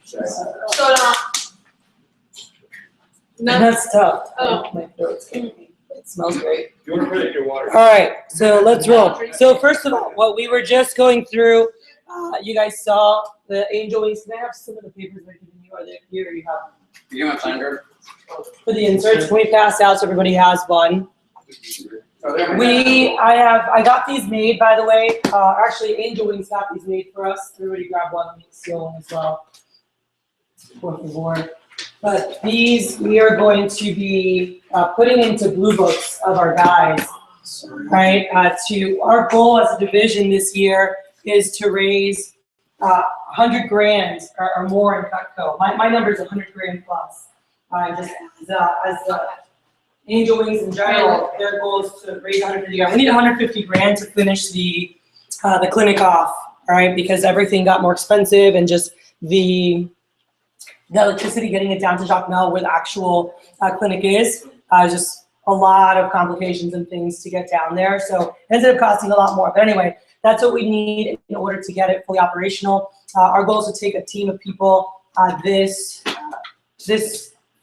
Soda. No. That's tough. Oh. My throat's getting me. It smells great. You want to put it in your water? All right, so let's roll. So first of all, what we were just going through, you guys saw the angel wings. Can I have some of the papers I've given you? Are they here? Or you have them? You get my binder? For the inserts, can we pass out so everybody has one? I got these made, by the way. Actually, Angel Wings got these made for us. Everybody grab one. Let me steal one as well. Por favor. But these we are going to be putting into blue books of our guides, right? Our goal as a division this year is to raise 100 grand or more in Cutco. My number is 100 grand plus. Just as Angel Wings in general, their goal is to raise 150 grand. We need 150 grand to finish the clinic off, all right? Because everything got more expensive and just the electricity getting it down to Jacmel where the actual clinic is, just a lot of complications and things to get down there. So it ended up costing a lot more. But anyway, that's what we need in order to get it fully operational. Our goal is to take a team of people this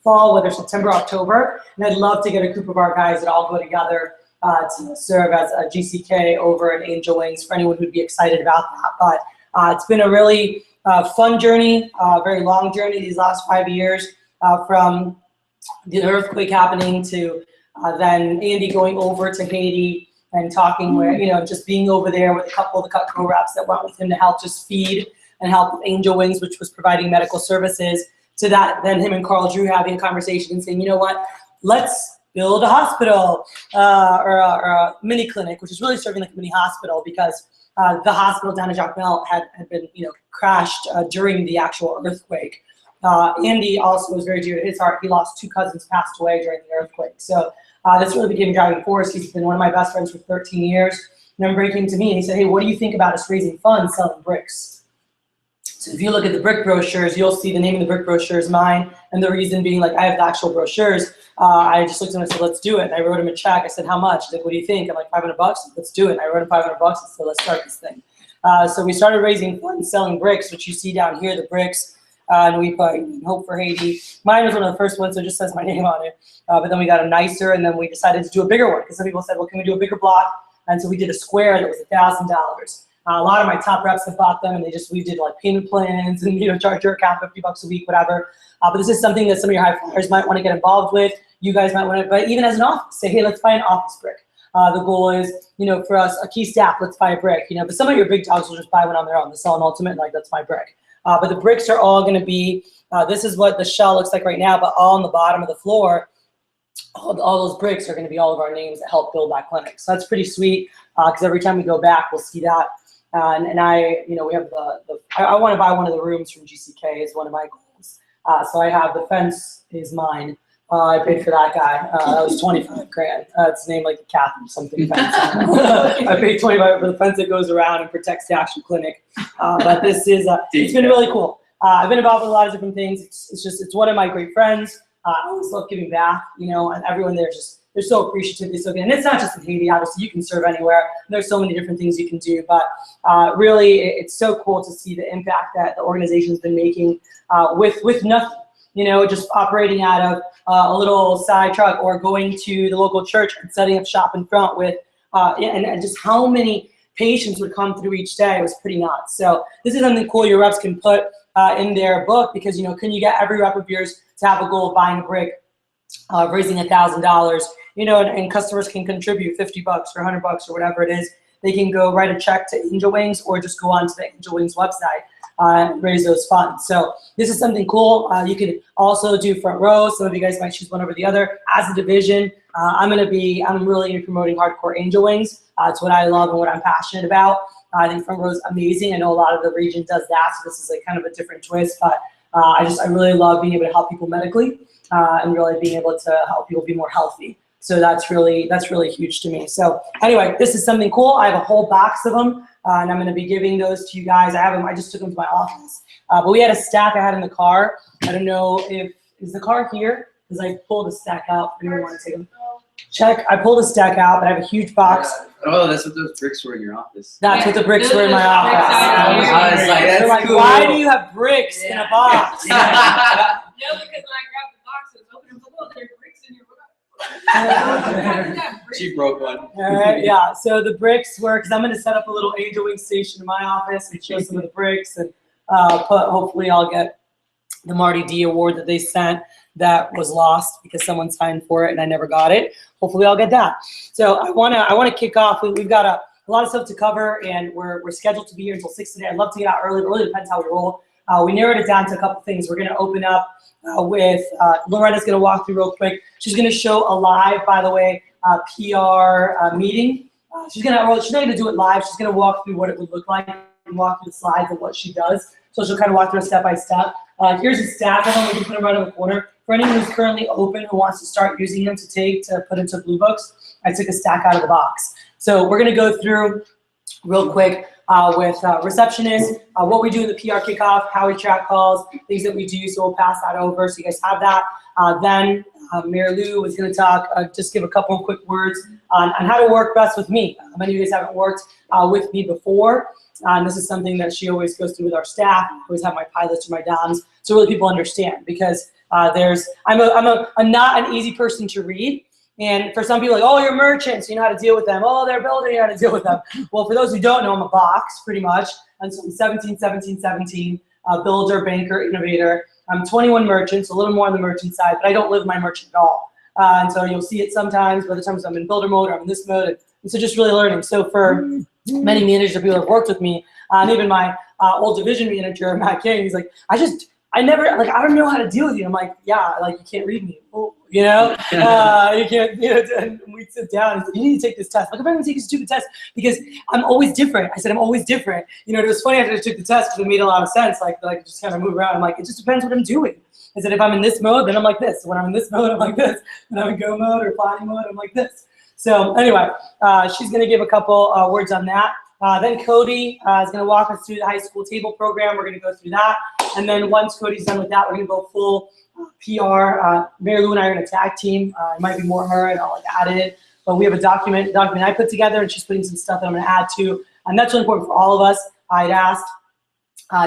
fall, whether September, October, and I'd love to get a group of our guys that all go together to serve as a GCK over at Angel Wings for anyone who'd be excited about that. But it's been a really fun journey, very long journey these last 5 years, from the earthquake happening to then Andy going over to Haiti and talking where, just being over there with a couple of the Cutco reps that went with him to help just feed and help with Angel Wings, which was providing medical services. To that, then him and Carl Drew having a conversation and saying, you know what, let's build a hospital or a mini clinic, which is really serving like a mini hospital because the hospital down in Jacmel had been, crashed during the actual earthquake. Andy also was very dear to his heart. He lost 2 cousins, passed away during the earthquake. So this really became a driving force. He's been one of my best friends for 13 years. And remember he came to me and he said, hey, what do you think about us raising funds selling bricks? So if you look at the brick brochures, you'll see the name of the brick brochure is mine. And the reason being, like, I have the actual brochures. I just looked at him and I said, let's do it. And I wrote him a check. I said, how much? He's like, what do you think? I'm like, $500. Let's do it. And I wrote him $500 and said, let's start this thing. So we started raising funds selling bricks, which you see down here, the bricks. And we put Hope for Haiti. Mine was one of the first ones, so it just says my name on it. But then we got a nicer, and then we decided to do a bigger one because some people said, well, can we do a bigger block? And so we did a square that was $1,000. A lot of my top reps have bought them, and we did like payment plans and charge your account $50 a week, whatever. But this is something that some of your high flyers might want to get involved with. You guys might want to, but even as an office, say, hey, let's buy an office brick. The goal is, for us, a key staff, let's buy a brick. But some of your big dogs will just buy one on their own. They sell an ultimate, and like that's my brick. But the bricks are all going to be. This is what the shell looks like right now, but all on the bottom of the floor. All those bricks are going to be all of our names that help build that clinic. So that's pretty sweet because every time we go back, we'll see that. And I, we have I want to buy one of the rooms from GCK is one of my goals. So I have the fence is mine. I paid for that guy. That was 25 grand. It's named like the cat or something fence. I paid 25 for the fence that goes around and protects the actual clinic. But this is, it's been really cool. I've been involved with a lot of different things. It's one of my great friends. I always love giving back, and everyone there they're so appreciative. They're so good. And it's not just in Haiti. Obviously, you can serve anywhere. There's so many different things you can do. But really, it's so cool to see the impact that the organization's been making with nothing. Just operating out of a little side truck or going to the local church and setting up shop in front with, and just how many patients would come through each day was pretty nuts. So this is something cool your reps can put in their book because, can you get every rep of yours to have a goal of buying a brick, raising $1,000, and customers can contribute $50 or $100 or whatever it is. They can go write a check to Angel Wings or just go onto the Angel Wings website and raise those funds. So this is something cool. You could also do front row. Some of you guys might choose one over the other. As a division, I'm really going to be promoting hardcore Angel Wings. It's what I love and what I'm passionate about. I think front row is amazing. I know a lot of the region does that, so this is like kind of a different twist. But I really love being able to help people medically and really being able to help people be more healthy. So that's really huge to me. So anyway, this is something cool. I have a whole box of them, and I'm going to be giving those to you guys. I have them. I just took them to my office. But we had a stack I had in the car. I don't know is the car here? Because I pulled a stack out. Anyone want to take them? check. I pulled a stack out, but I have a huge box. Oh, that's what those bricks were in your office. That's what the bricks were in my office. I was like, that's They're like, cool. why do you have bricks in a box? No, because when I grabbed the box, it was open and look, there are bricks in here. She broke one. All right, yeah. So the bricks were, because I'm going to set up a little Angel Wing station in my office and show some of the bricks, and hopefully I'll get the Marty D award that they sent that was lost because someone signed for it and I never got it. Hopefully I'll get that. So I want to kick off. We've got a lot of stuff to cover, and we're scheduled to be here until 6 today. I'd love to get out early. It really depends how we roll. We narrowed it down to a couple things. We're going to open up with Loretta's going to walk through real quick. She's going to show a live, by the way, PR meeting. She's not going to do it live. She's going to walk through what it would look like and walk through the slides of what she does. So she'll kind of walk through it step by step. Here's a stack of them. We can put them right in the corner. For anyone who's currently open who wants to start using them to put into Blue Books, I took a stack out of the box. So we're going to go through real quick with receptionists, what we do in the PR kickoff, how we track calls, things that we do. So we'll pass that over so you guys have that. Then Mary Lou is going to talk, just give a couple of quick words on how to work best with me. Many of you guys haven't worked with me before. And this is something that she always goes through with our staff. I always have my pilots or my DOMs, so really people understand, because I'm not an easy person to read. And for some people, like, oh, you're merchants, you know how to deal with them. Oh, they're building, you know how to deal with them. Well, for those who don't know, I'm a box, pretty much. And so I'm 17, 17, 17, builder, banker, innovator. I'm 21 merchants, a little more on the merchant side, but I don't live my merchant at all. And so you'll see it sometimes, by the times I'm in builder mode or I'm in this mode. And so just really learning. So for many managers or people who have worked with me, and even my old division manager, Matt King, he's like, I don't know how to deal with you. I'm like, yeah, like you can't read me, you know? You can't, you know, and we sit down and said, you need to take this test. Like, I'm not gonna take a stupid test because I'm always different. I said, I'm always different. You know, it was funny after I took the test because it made a lot of sense. Like just kind of move around. I'm like, it just depends what I'm doing. I said, if I'm in this mode, then I'm like this. When I'm in this mode, I'm like this. When I'm in go mode or planning mode, I'm like this. So anyway, she's gonna give a couple words on that. Then Cody is going to walk us through the high school table program. We're going to go through that. And then once Cody's done with that, we're going to go full PR. Mary Lou and I are going to tag team. It might be more her, and I'll like add it. But we have a document I put together, and she's putting some stuff that I'm going to add to. And that's really important for all of us. I'd asked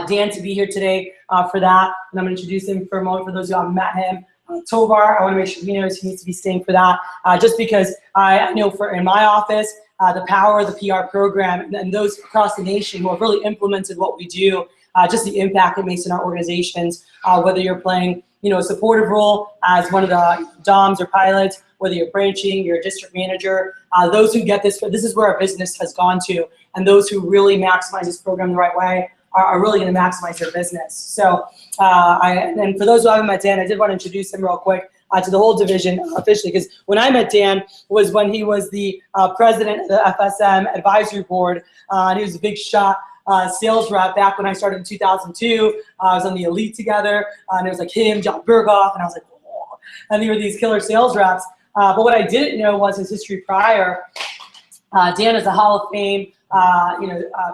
Dan to be here today for that. And I'm going to introduce him for a moment for those who haven't met him. Tovar, I want to make sure he knows he needs to be staying for that. Just because I know in my office, the power of the PR program and those across the nation who have really implemented what we do, just the impact it makes in our organizations, whether you're playing, you know, a supportive role as one of the DOMs or pilots, whether you're branching, you're a district manager, those who get this is where our business has gone to, and those who really maximize this program the right way are really going to maximize their business. So, and for those who haven't met Dan, I did want to introduce him real quick to the whole division officially, because when I met Dan was when he was the president of the FSM advisory board, and he was a big shot sales rep back when I started in 2002. I was on the Elite together, and it was like him, John Berghoff, and I was like, oh. And they were these killer sales reps. But what I didn't know was his history prior. Dan is a Hall of Fame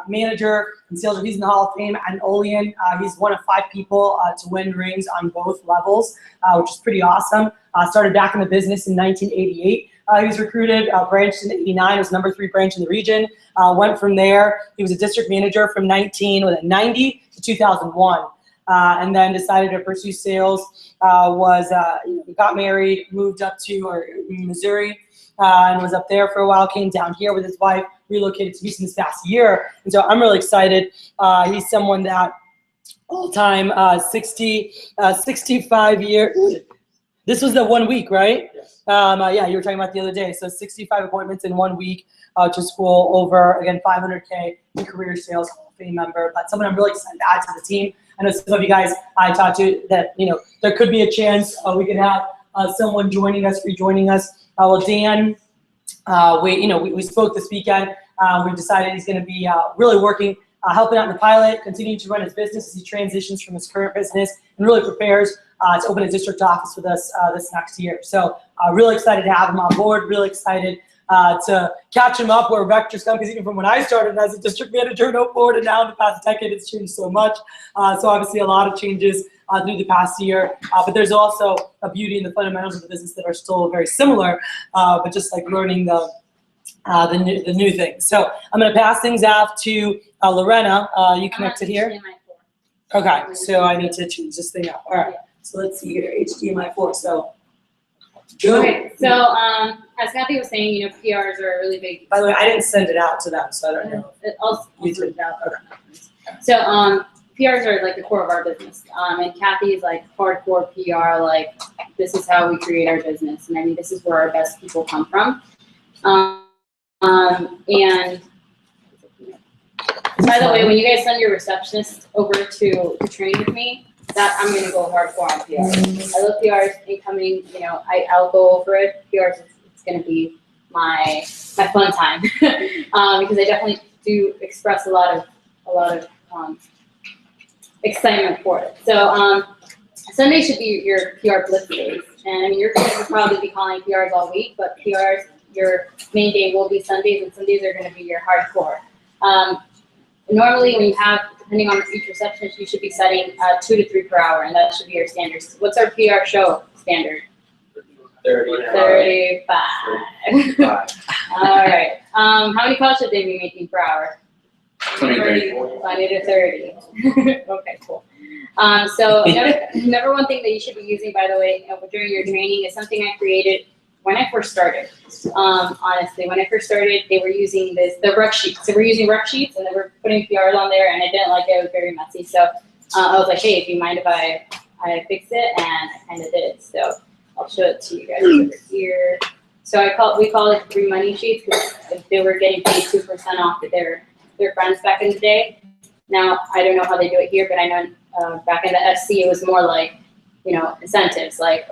manager and sales. He's in the Hall of Fame at Olean. He's one of 5 people to win rings on both levels, which is pretty awesome. Started back in the business in 1988. He was recruited, branched in 89, was number 3 branch in the region. Went from there. He was a district manager from 90 to 2001. And then decided to pursue sales, got married, moved up to Missouri, and was up there for a while, came down here with his wife, relocated to Houston this past year. And so I'm really excited. He's someone that all-time 65 year. This was the 1 week, right? Yes. Yeah, you were talking about the other day. So 65 appointments in 1 week to school, over, again, 500K in career sales, Hall of Fame member. But someone I'm really excited to add to the team. I know some of you guys I talked to that, you know, there could be a chance we could have someone rejoining us. Well, Dan, we spoke this weekend. We decided he's going to be really working, helping out in the pilot, continuing to run his business as he transitions from his current business and really prepares to open a district office with us this next year. So really excited to have him on board, really excited to catch him up where Vector's come, because even from when I started as a district manager in Oak Ford and now in the past decade, it's changed so much. So obviously a lot of changes through the past year. But there's also a beauty in the fundamentals of the business that are still very similar, but just like learning the new things. So I'm going to pass things off to Lorena. You connected here? Okay, so I need to change this thing up. All right, so let's see here, HDMI 4. So, go. Okay, so as Kathy was saying, PRs are a really big. By the way, I didn't send it out to them, so I don't know. I'll You sort did. it out. So PRs are like the core of our business, and Kathy's like hardcore PR. Like this is how we create our business, and I mean this is where our best people come from. And by the way, when you guys send your receptionist over to train with me, that I'm gonna go hardcore on PR. I love PRs incoming. I'll go over it. PRs, it's gonna be my fun time because I definitely do express a lot of excitement for it. So Sunday should be your PR blitz days, and I mean you're going to probably be calling PRs all week, but PRs, your main day will be Sundays, and Sundays are going to be your hardcore. Normally, when you have, depending on each receptionist, you should be setting 2 to 3 per hour, and that should be your standards. What's our PR show standard? 35. All right. How many calls should they be making per hour? 20, 20 to 30. Okay, cool. So number one thing that you should be using, by the way, during your training is something I created when I first started. Honestly, when I first started, they were using the rec sheets. So we're using rec sheets, and they were putting PRs on there, and I didn't like it. It was very messy. So I was like, hey, do you mind if I fix it? And I kind of did. So I'll show it to you guys over here. So we call it free money sheets because they were getting paid 2% off of their friends back in the day. Now, I don't know how they do it here, but I know back in the FC, it was more like, incentives, like,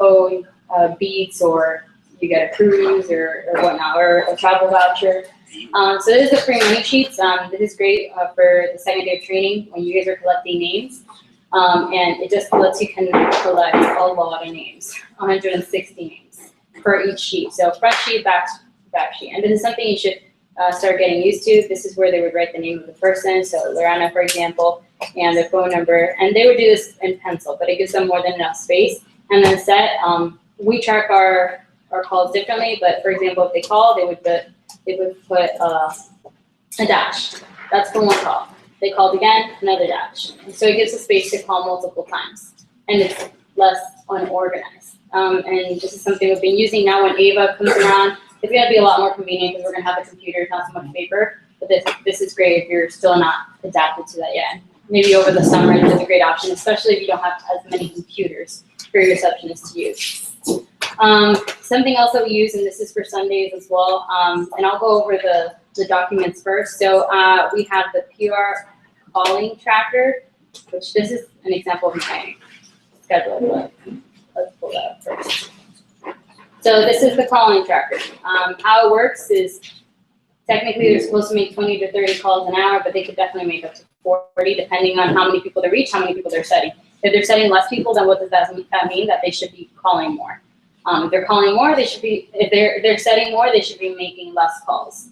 beats, or you get a cruise or whatnot, or a travel voucher. So this is the free money sheets. This is great for the second day of training when you guys are collecting names. And it just lets you collect a lot of names, 160 names per each sheet. So front sheet, back sheet. And this is something you should start getting used to. This is where they would write the name of the person. So Lorena, for example, and their phone number. And they would do this in pencil, but it gives them more than enough space. And then set, we track our calls differently, but for example, if they call, they would put a dash. That's for one call. They called again, another dash. And so it gives a space to call multiple times, and it's less unorganized. And this is something we've been using now. When Ava comes around, it's gonna be a lot more convenient because we're gonna have a computer, not so much paper. But this is great if you're still not adapted to that yet. Maybe over the summer, it's a great option, especially if you don't have as many computers for your receptionist to use. Something else that we use, and this is for Sundays as well, and I'll go over the documents first. So we have the PR calling tracker, which this is an example of my schedule, but let's pull that up first. So this is the calling tracker. How it works is technically they're supposed to make 20 to 30 calls an hour, but they could definitely make up to 40 depending on how many people they reach, how many people they're setting. If they're setting less people, then what does that mean? That they should be calling more. If they're calling more, if they're setting more, they should be making less calls.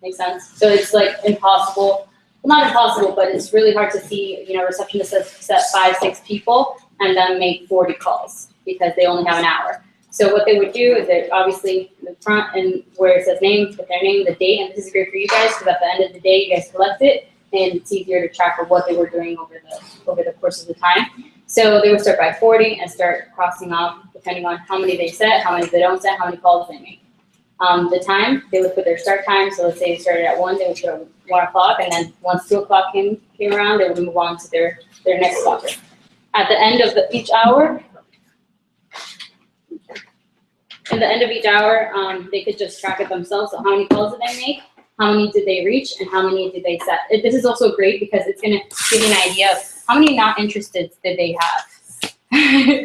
Make sense? So it's like impossible, well, not impossible, but it's really hard to see, receptionists set 5, 6 people and then make 40 calls because they only have an hour. So what they would do is that obviously in the front and where it says name, put their name, the date, and this is great for you guys because at the end of the day, you guys collect it and it's easier to track of what they were doing over the course of the time. So they would start by 40 and start crossing off depending on how many they set, how many they don't set, how many calls they make. The time, they would put their start time. So let's say they started at 1, they would put at 1 o'clock, and then once 2 o'clock came around, they would move on to their next clocker. At the end of each hour, they could just track it themselves. So how many calls did they make? How many did they reach? And how many did they set? This is also great because it's going to give you an idea of how many not interested did they have.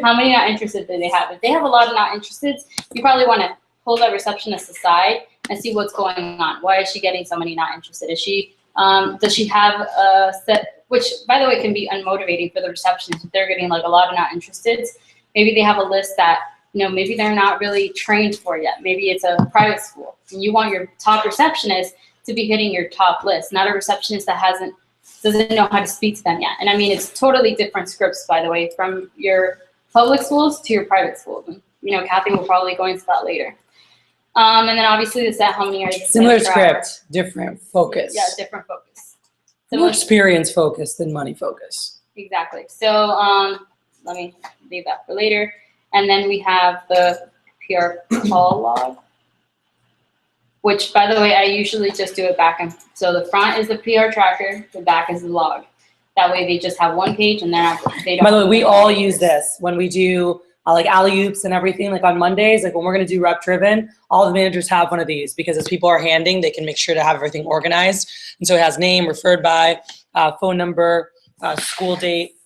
How many not interested did they have? If they have a lot of not interested, you probably want to pull that receptionist aside and see what's going on. Why is she getting so many not interested? Does she have a set, which by the way can be unmotivating for the receptionist if they're getting like a lot of not interested. Maybe they have a list that maybe they're not really trained for yet. Maybe it's a private school and you want your top receptionist to be hitting your top list, not a receptionist that hasn't doesn't know how to speak to them yet. And I mean, it's totally different scripts, by the way, from your public schools to your private schools. And, you know, Kathy will probably go into that later. And then obviously the set, how many are you? Similar script, different focus. Yeah, different focus. More experience focused than money focus. Exactly. So let me leave that for later. And then we have the PR call log, which, by the way, I usually just do it back. And so the front is the PR tracker, the back is the log. That way they just have one page and they don't. By the way, we all use this when we do like alley-oops and everything, like on Mondays, like when we're gonna do rep driven, all the managers have one of these because as people are handing, they can make sure to have everything organized. And so it has name, referred by, phone number, school date,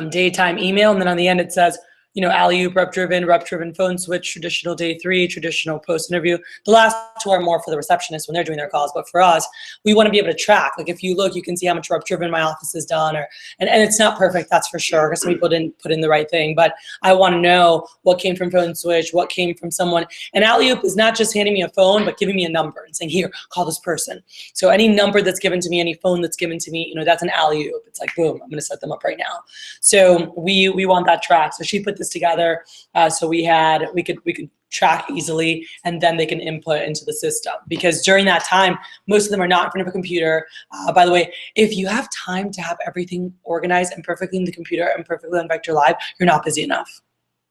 day, time, email, and then on the end it says, you know, alley-oop, rep driven phone switch, traditional day 3, traditional post interview. The last 2 are more for the receptionists when they're doing their calls, but for us, we want to be able to track. Like if you look, you can see how much rep driven my office has done, and it's not perfect, that's for sure, because some people didn't put in the right thing, but I want to know what came from phone switch, what came from someone. And alley-oop is not just handing me a phone, but giving me a number and saying, here, call this person. So any number that's given to me, any phone that's given to me, you know, that's an alley-oop. It's like, boom, I'm going to set them up right now. So we want that track. So she put this together so we could track easily, and then they can input into the system, because during that time most of them are not in front of a computer. By the way, if you have time to have everything organized and perfectly in the computer and perfectly on Vector Live, you're not busy enough.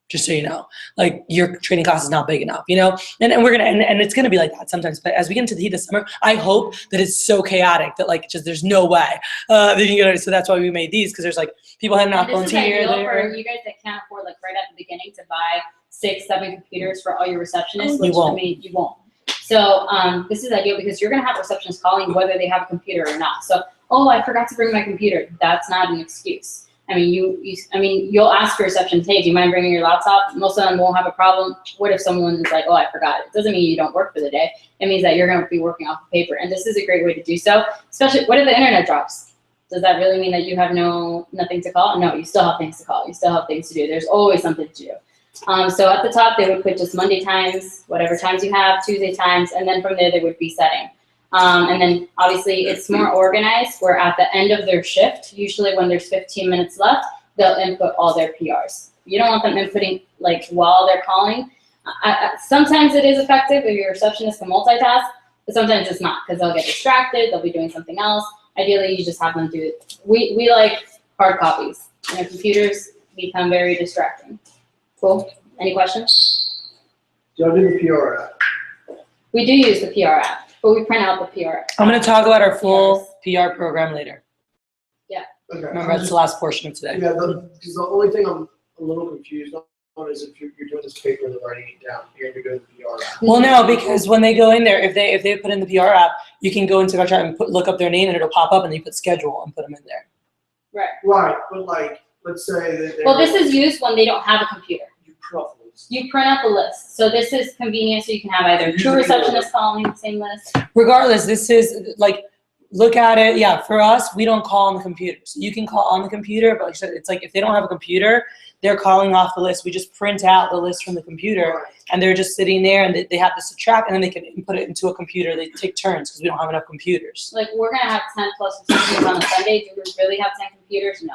Just so you know, like your training class is not big enough, you know, and we're gonna and it's gonna be like that sometimes. But as we get into the heat of summer, I hope that it's so chaotic that like just there's no way they can get it. So that's why we made these, because there's like people handing out phones here. For you guys that can't afford, like right at the beginning, to buy 6, 7 computers for all your receptionists, You won't. I mean, you won't. So this is ideal because you're gonna have receptionists calling whether they have a computer or not. So, oh, I forgot to bring my computer. That's not an excuse. I mean, you'll ask for reception, hey, do you mind bringing your laptop? Most of them won't have a problem. What if someone is like, oh, I forgot? It doesn't mean you don't work for the day. It means that you're going to be working off of paper. And this is a great way to do so, especially what if the internet drops? Does that really mean that you have nothing to call? No, you still have things to call. You still have things to do. There's always something to do. So at the top, they would put just Monday times, whatever times you have, Tuesday times, and then from there, they would be setting. And then obviously it's more organized, where at the end of their shift, usually when there's 15 minutes left, they'll input all their PRs. You don't want them inputting like while they're calling. Sometimes it is effective if your receptionist can multitask, but sometimes it's not, because they'll get distracted, they'll be doing something else. Ideally, you just have them do it. We like hard copies. You know, computers become very distracting. Cool. Any questions? Do y'all do the PR app? We do use the PR app. But we print out the PR. I'm going to talk about our full PR program later. Okay. Remember, that's the last portion of today. Yeah, because the only thing I'm a little confused on is if you're doing this paper and writing it down, you're doing the PR app. Well, no, because when they go in there, if they put in the PR app, you can go into Vector and look up their name and it'll pop up, and you put schedule and put them in there. Right. Right, but like, let's say that they're. Well, this is used when they don't have a computer. You profile. You print out the list. So this is convenient, so you can have either two receptionists calling the same list. Regardless, this is like, look at it. Yeah, for us, we don't call on the computer. So you can call on the computer, but like I said, it's like if they don't have a computer, they're calling off the list. We just print out the list from the computer, Right. and they're just sitting there, and they have this to track, and then they can input it into a computer. They take turns because we don't have enough computers. Like, we're gonna have 10 plus receptionists on a Sunday. Do we really have 10 computers? No.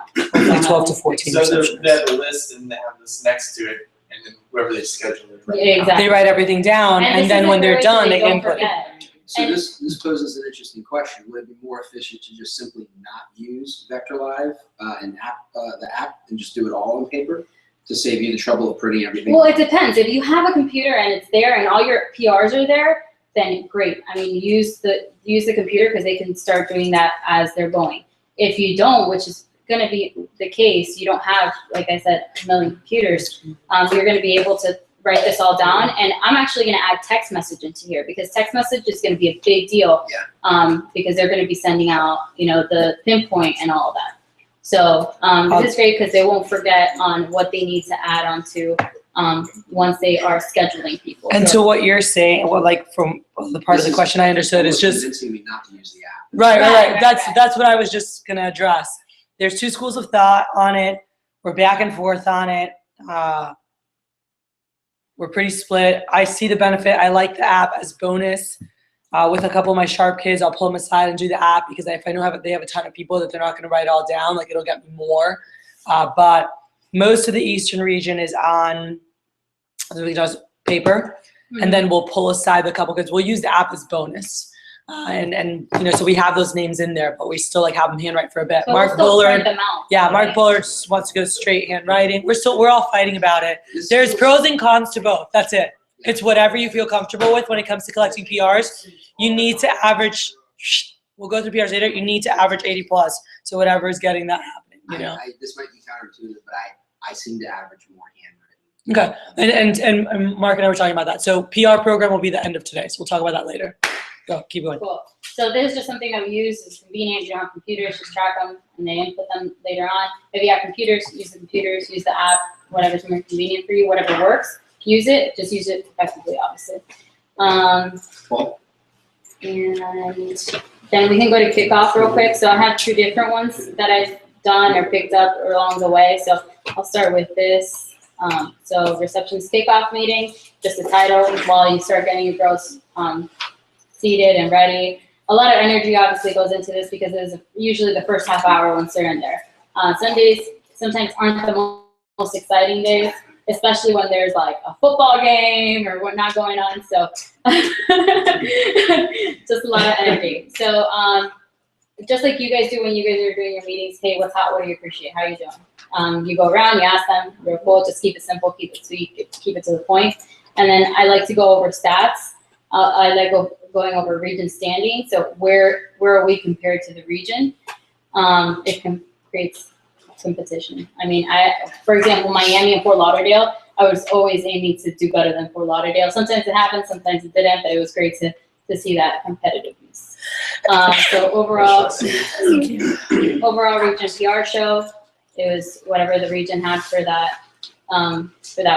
Like 12 to 14 So they receptionists. have a list and they have this next to it, and then whoever they schedule it. Yeah, exactly. They write everything down, this and then is when a they're great way done, they don't input. forget. So And- this poses an interesting question. Would it be more efficient to just simply not use Vector Live and the app and just do it all on paper to save you the trouble of printing everything? Well, it depends. If you have a computer and it's there and all your PRs are there, then great. I mean, use the computer, because they can start doing that as they're going. If you don't, which is going to be the case, you don't have, like I said, a million computers, you're going to be able to write this all down. And I'm actually going to add text message into here, because text message is going to be a big deal. Yeah. Because they're going to be sending out, the pinpoint and all of that. So this is great because they won't forget on what they need to add onto once they are scheduling people. And So- so what you're saying, well, like from the part of the question I understood is just convincing me not to use the app. right. Right. That's what I was just gonna address. There's 2 schools of thought on it. We're back and forth on it. We're pretty split. I see the benefit. I like the app as bonus. With a couple of my sharp kids, I'll pull them aside and do the app because if I know they have a ton of people that they're not going to write all down, like it'll get me more. But most of the Eastern region is on paper, and then we'll pull aside a couple kids. We'll use the app as bonus. And so we have those names in there, but we still like have them handwrite for a bit. So Mark we'll still Bullard, print them out. yeah, Mark Bullard just wants to go straight handwriting. We're all fighting about it. There's pros and cons to both. That's it. It's whatever you feel comfortable with when it comes to collecting PRs. You need to average. We'll go through PRs later. You need to average 80 plus. So whatever is getting that happening, This might be counterintuitive, but I seem to average more handwritten. Okay, and Mark and I were talking about that. So PR program will be the end of today. So we'll talk about that later. Go, keep going. Cool. So this is just something that we use. It's convenient. You don't have computers, just track them and then input them later on. If you have computers, use the app, whatever's more convenient for you, whatever works. Use it. Just use it effectively, obviously. Cool. And then we can go to kickoff real quick. So I have 2 different ones that I've done or picked up along the way. So I'll start with this. So reception's kickoff meeting, just the title while you start getting your girls seated and ready. A lot of energy obviously goes into this because it's usually the first half hour once they're in there. Some days sometimes aren't the most exciting days, especially when there's like a football game or whatnot going on. So just a lot of energy. So just like you guys do when you guys are doing your meetings, hey, what's hot? What do you appreciate? How are you doing? You go around, you ask them, real cool, just keep it simple, keep it sweet, keep it to the point. And then I like to go over stats. I like going over region standing. So where are we compared to the region? It creates competition. I mean, for example, Miami and Fort Lauderdale, I was always aiming to do better than Fort Lauderdale. Sometimes it happened, sometimes it didn't, but it was great to see that competitiveness. So overall region PR show, it was whatever the region had for that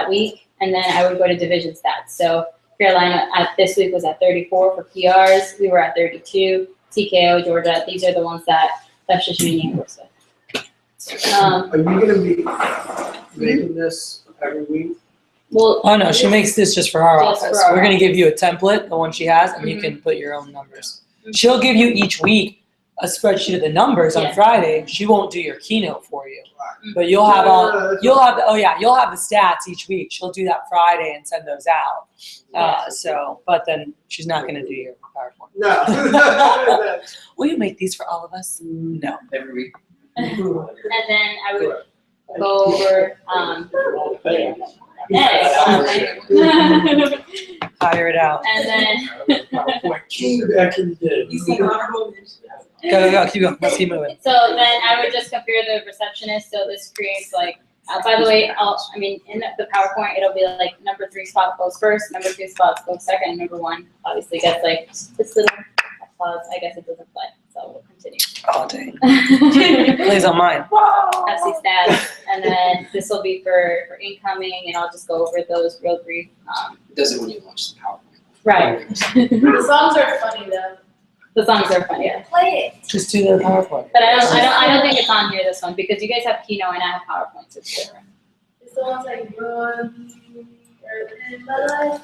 week. And then I would go to division stats. So Carolina this week was at 34 for PRs. We were at 32. TKO, Georgia, these are the ones that Shishmanian works with. Are you gonna be making this every week? Well, Oh no, she makes this just for our Just for office. our We're gonna give you a template, the one she has, and you can put your own numbers. She'll give you each week a spreadsheet of the numbers on Yeah. Friday. She won't do your keynote for you, but you'll have you'll have the stats each week. She'll do that Friday and send those out. But then she's not gonna do your PowerPoint. No. Will you make these for all of us? No. Every week. and then I would go over Hire it out. and then Back in the day. You see honorable mention. Go, keep going. Let's keep moving. so then I would just compare the receptionist. So this creates like, by the way, in the PowerPoint, it'll be like number 3 spot goes first, number 2 spot goes second, number 1 obviously gets like this little applause. I guess it doesn't play, so we'll continue. Oh dang. Plays on mine. FC stats, and then this will be for incoming, and I'll just go over those real brief. It does it when you launch the PowerPoint. Right. The songs are funny though. The songs are fun, yeah. Play it. Just do the PowerPoint. But I don't think it's on here, this one, because you guys have Keynote and I have PowerPoint, so it's different. It's the ones like run. In my life.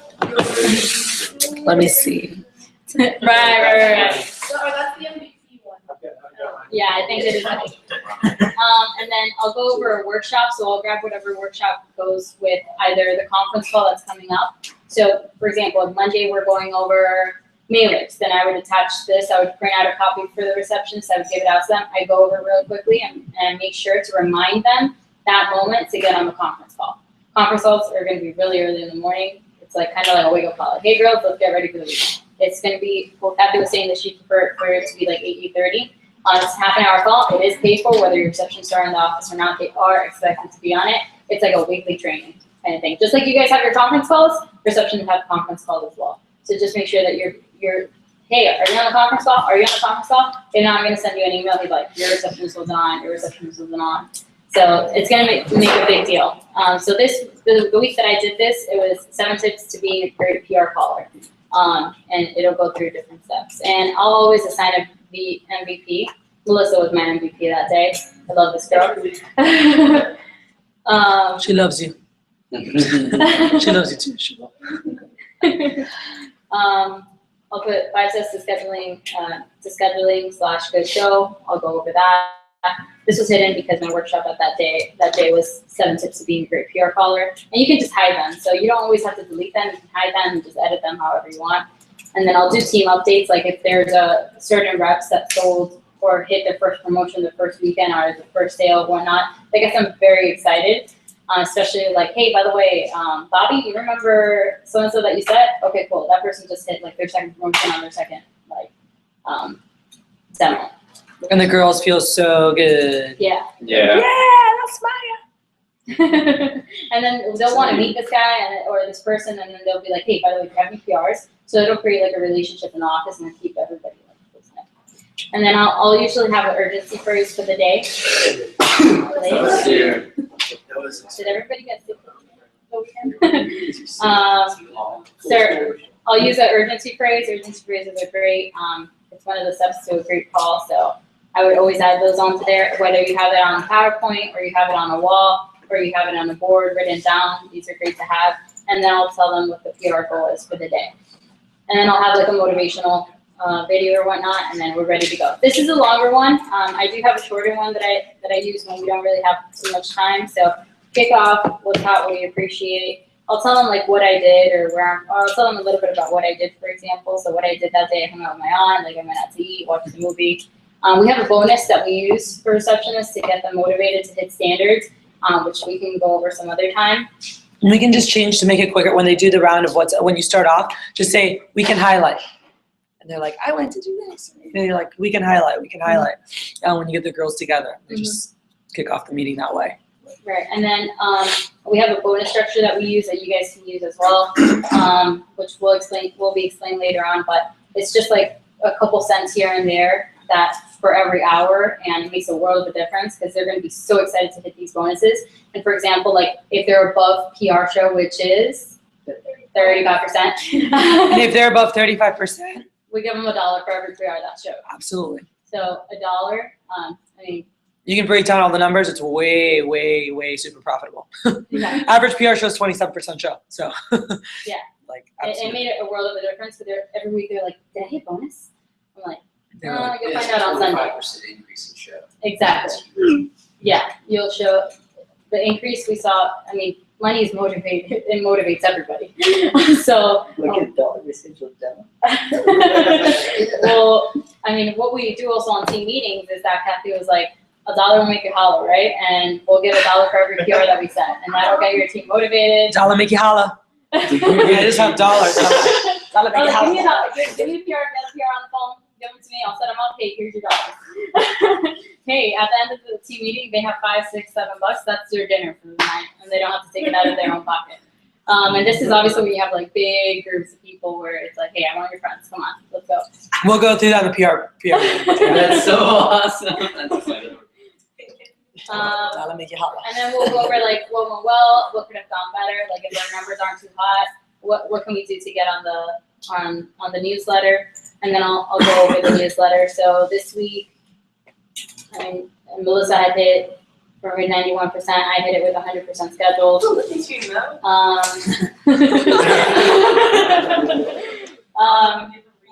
Let me see. Right. So that's the MVP one. Yeah, I think it is. And then I'll go over a workshop, so I'll grab whatever workshop goes with either the conference call that's coming up. So, for example, if Monday we're going over mailers, then I would attach this. I would print out a copy for the receptionist. I would give it out to them. I go over real quickly and make sure to remind them that moment to get on the conference call. Conference calls are going to be really early in the morning. It's like kind of like a wake up call. Like, hey girls, let's get ready for the weekend. It's going to be, Kathy was saying that she preferred for it to be like 8:30. It's half an hour call. It is paid for, whether your receptionists are in the office or not. They are expected to be on it. It's like a weekly training kind of thing. Just like you guys have your conference calls, receptionists have conference calls as well. So just make sure that you're hey, are you on the conference call? Are you on the conference call? If not, I'm going to send you an email. He's like, your receptionist wasn't on. Your receptionist wasn't on. So it's going to make a big deal. So the week that I did this, it was 7 tips to being a great PR caller. And it'll go through different steps. And I'll always assign the MVP. Melissa was my MVP that day. I love this girl. She loves you. She loves you too. She loves you. I'll put 5 steps to scheduling / good show. I'll go over that. This was hidden because my workshop that day was 7 tips to being a great PR caller. And you can just hide them. So you don't always have to delete them. You can hide them and just edit them however you want. And then I'll do team updates. Like if there's a certain reps that sold or hit their first promotion the first weekend or the first sale or whatnot, I guess I'm very excited. Especially like, hey, by the way, Bobby, you remember so-and-so that you said? Okay, cool. That person just hit like their second promotion on their second demo. And the girls feel so good. Yeah. Yeah. That's Maya. And then they'll want to meet this guy or this person, and then they'll be like, hey, by the way, do you have any PRs? So it'll create like a relationship in the office and keep everybody like close knit. And then I'll usually have an urgency phrase for the day. Did everybody get sick over the weekend? So I'll use an urgency phrase. Urgency phrases are great. It's one of the steps to a great call. So I would always add those onto there, whether you have it on PowerPoint or you have it on a wall or you have it on a board written down. These are great to have. And then I'll tell them what the PR goal is for the day. And then I'll have like a motivational video or whatnot, and then we're ready to go. This is a longer one. I do have a shorter one that I use when we don't really have too much time. So kick off, what's hot, what we appreciate. I'll tell them like what I did or I'll tell them a little bit about what I did, for example. So what I did that day, I hung out with my aunt, like I went out to eat, watched a movie. We have a bonus that we use for receptionists to get them motivated to hit standards, which we can go over some other time. And we can just change to make it quicker when they do the round of when you start off, just say, we can highlight. And they're like, I went to do this. And you're like, we can highlight. When you get the girls together, they just kick off the meeting that way. Right, and then we have a bonus structure that we use that you guys can use as well, which will be explained later on, but it's just like a couple cents here and there that for every hour, and it makes a world of a difference because they're going to be so excited to hit these bonuses. And for example, like if they're above PR show, which is 35%. And if they're above 35%, we give them $1 for every PR that show. absolutely. So $1, I mean, You can break down all the numbers. It's way, way, way super profitable. yeah. Average PR show is 27% show. So Yeah. like It absolutely. made a world of a difference because every week they're like, did I hit bonus? I'm like, They're like, you'll find out on Sunday. 45% increase in show. Exactly. Yeah, you'll show the increase we saw. I mean, money is motivated. It motivates everybody. So, Look at dollar residual demo. well, I mean, what we do also on team meetings is that Kathy was like, $1 will make you holler, right? And we'll give $1 for every PR that we send, and that'll get your team motivated. dollar make you holla. I just have dollars. Dollar make you Give me holla. give me a PR, get a PR on the phone, give them to me, I'll set them up, hey, here's your dollars. Hey, at the end of the team meeting, they have $5, $6, $7, that's their dinner for the night, and they don't have to take it out of their own pocket. And this is obviously when you have like big groups of people where it's like, hey, I want your friends, come on, let's go. We'll go through that in the PR. That's so awesome. That's exciting. Dollar make you holla. And then we'll go over like what went well, what could have gone better, like if our numbers aren't too hot, what can we do to get on the newsletter, and then I'll go over the newsletter. So this week, I mean, Melissa had hit for 91%. I hit it with 100% scheduled. Look at you, Mo.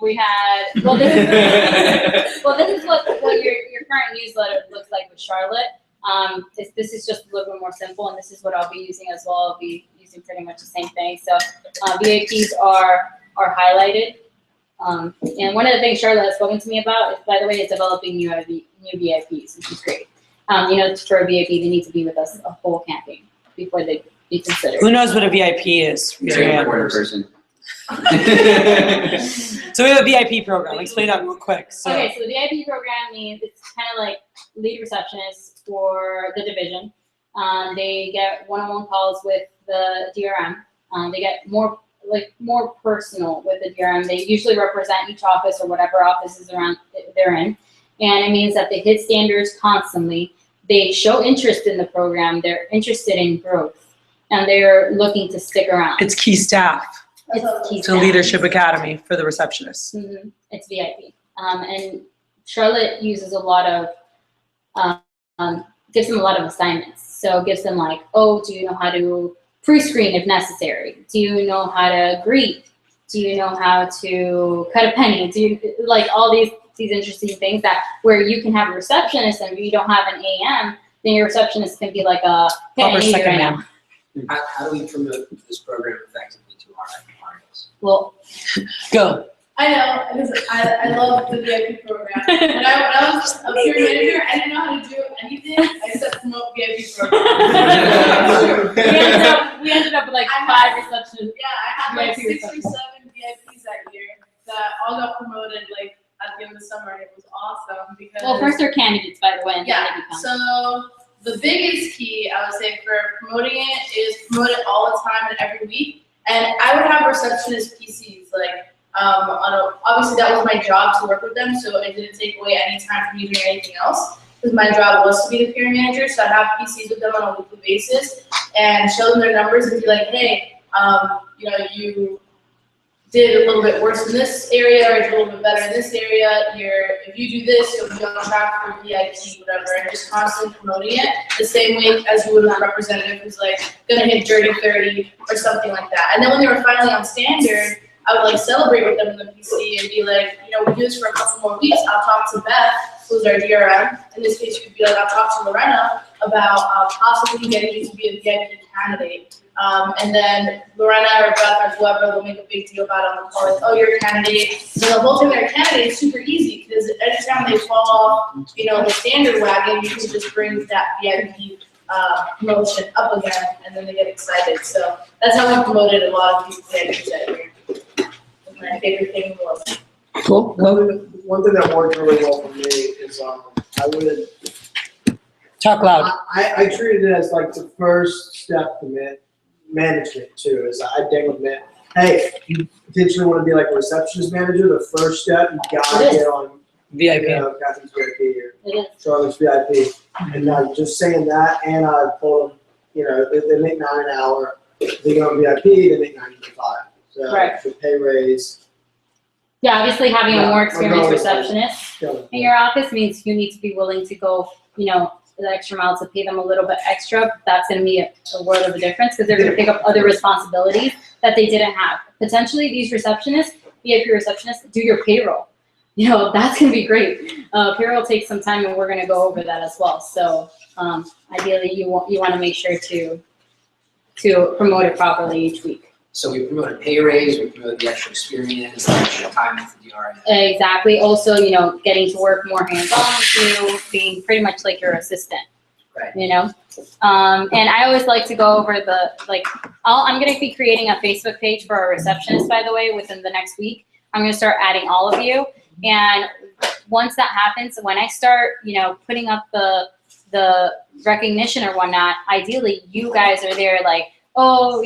We had this is what your current newsletter looks like with Charlotte. This is just a little bit more simple, and this is what I'll be using as well. I'll be using pretty much the same thing. So VIPs are highlighted. And one of the things Charlotte has spoken to me about is, by the way, is developing new VIPs, which is great. For a VIP, they need to be with us a whole campaign before they be considered. Who knows what a VIP is? Raise your Very hand. important person. So we have a VIP program. Explain that real quick. So Okay, so the VIP program means it's kind of like lead receptionists for the division. They get one-on-one calls with the DRM. They get more personal with the DRM. They usually represent each office or whatever offices around they're in. And it means that they hit standards constantly. They show interest in the program. They're interested in growth, and they're looking to stick around. it's key staff. It's key It's a staff. Leadership Academy for the receptionists. Mhm. It's VIP. And Charlotte uses a lot of, gives them a lot of assignments. So gives them like, oh, do you know how to pre-screen if necessary? Do you know how to greet Do you know how to cut a penny? Do you, like all these interesting things that where you can have a receptionist and if you don't have an AM, then your receptionist can be like a, hey, I Proper need you second right man. now. How do we promote this program effectively to our audience? Well, Go. I know, because I love the VIP program. When I was a peer manager, I didn't know how to do anything except promote VIP program. we ended up with like I 5 receptions. Yeah, I had like VIP 6 or 7 VIPs that year that all got promoted like at the end of the summer, and it was awesome because. Well, first they're candidates, by the way, and then Yeah, they become. so the biggest key I would say for promoting it is promote it all the time and every week. And I would have receptionist PCs like obviously that was my job to work with them, so it didn't take away any time from me doing anything else. Because my job was to be the peer manager, so I'd have PCs with them on a weekly basis and show them their numbers and be like, hey, you did a little bit worse in this area or did a little bit better in this area. If you do this, you'll be on track for VIP, whatever, and just constantly promoting it the same way as you would with a representative who's like gonna hit dirty 30 or something like that. And then when they were finally on standard, I would like celebrate with them in the PC and be like, we do this for a couple more weeks. I'll talk to Beth, who's our DRM. In this case, you could be like, I'll talk to Lorena about possibly getting you to be a VIP candidate. And then Lorena or Beth or whoever will make a big deal about it on the call, like, oh, you're a candidate. So the whole time they're a candidate is super easy because anytime they fall off, the standard wagon, you can just bring that VIP promotion up again, and then they get excited. So that's how we promoted a lot of people VIPs that year. My favorite thing was. Cool. One thing that worked really well for me is I would Talk loud. I treated it as like the first step to management too. Is I dang with Matt, hey, you potentially want to be like a receptionist manager. The first step you gotta get on VIP. Kathy's VIP or It is. Charlotte's VIP, and just saying that, and I told them, they make $9 an hour. They go on VIP, they make $9.25. So Right. the pay raise. Yeah, obviously having a Yeah, more I'm experienced going- receptionist in your office means you need to be willing to go, the extra mile to pay them a little bit extra. That's going to be a world of a difference because they're going to pick up other responsibilities that they didn't have. Potentially, these receptionists, VIP receptionists, do your payroll. That's going to be great. Payroll takes some time, and we're going to go over that as well. So, ideally, you want to make sure to promote it properly each week. So we promoted pay raise, we promoted the extra experience, the extra time with the DRM. Exactly. Also, getting to work more hands-on with you, being pretty much like your assistant. Right. And I always like to go over I'm going to be creating a Facebook page for our receptionist, by the way, within the next week. I'm going to start adding all of you. And once that happens, when I start, putting up the recognition or whatnot, ideally you guys are there like, oh,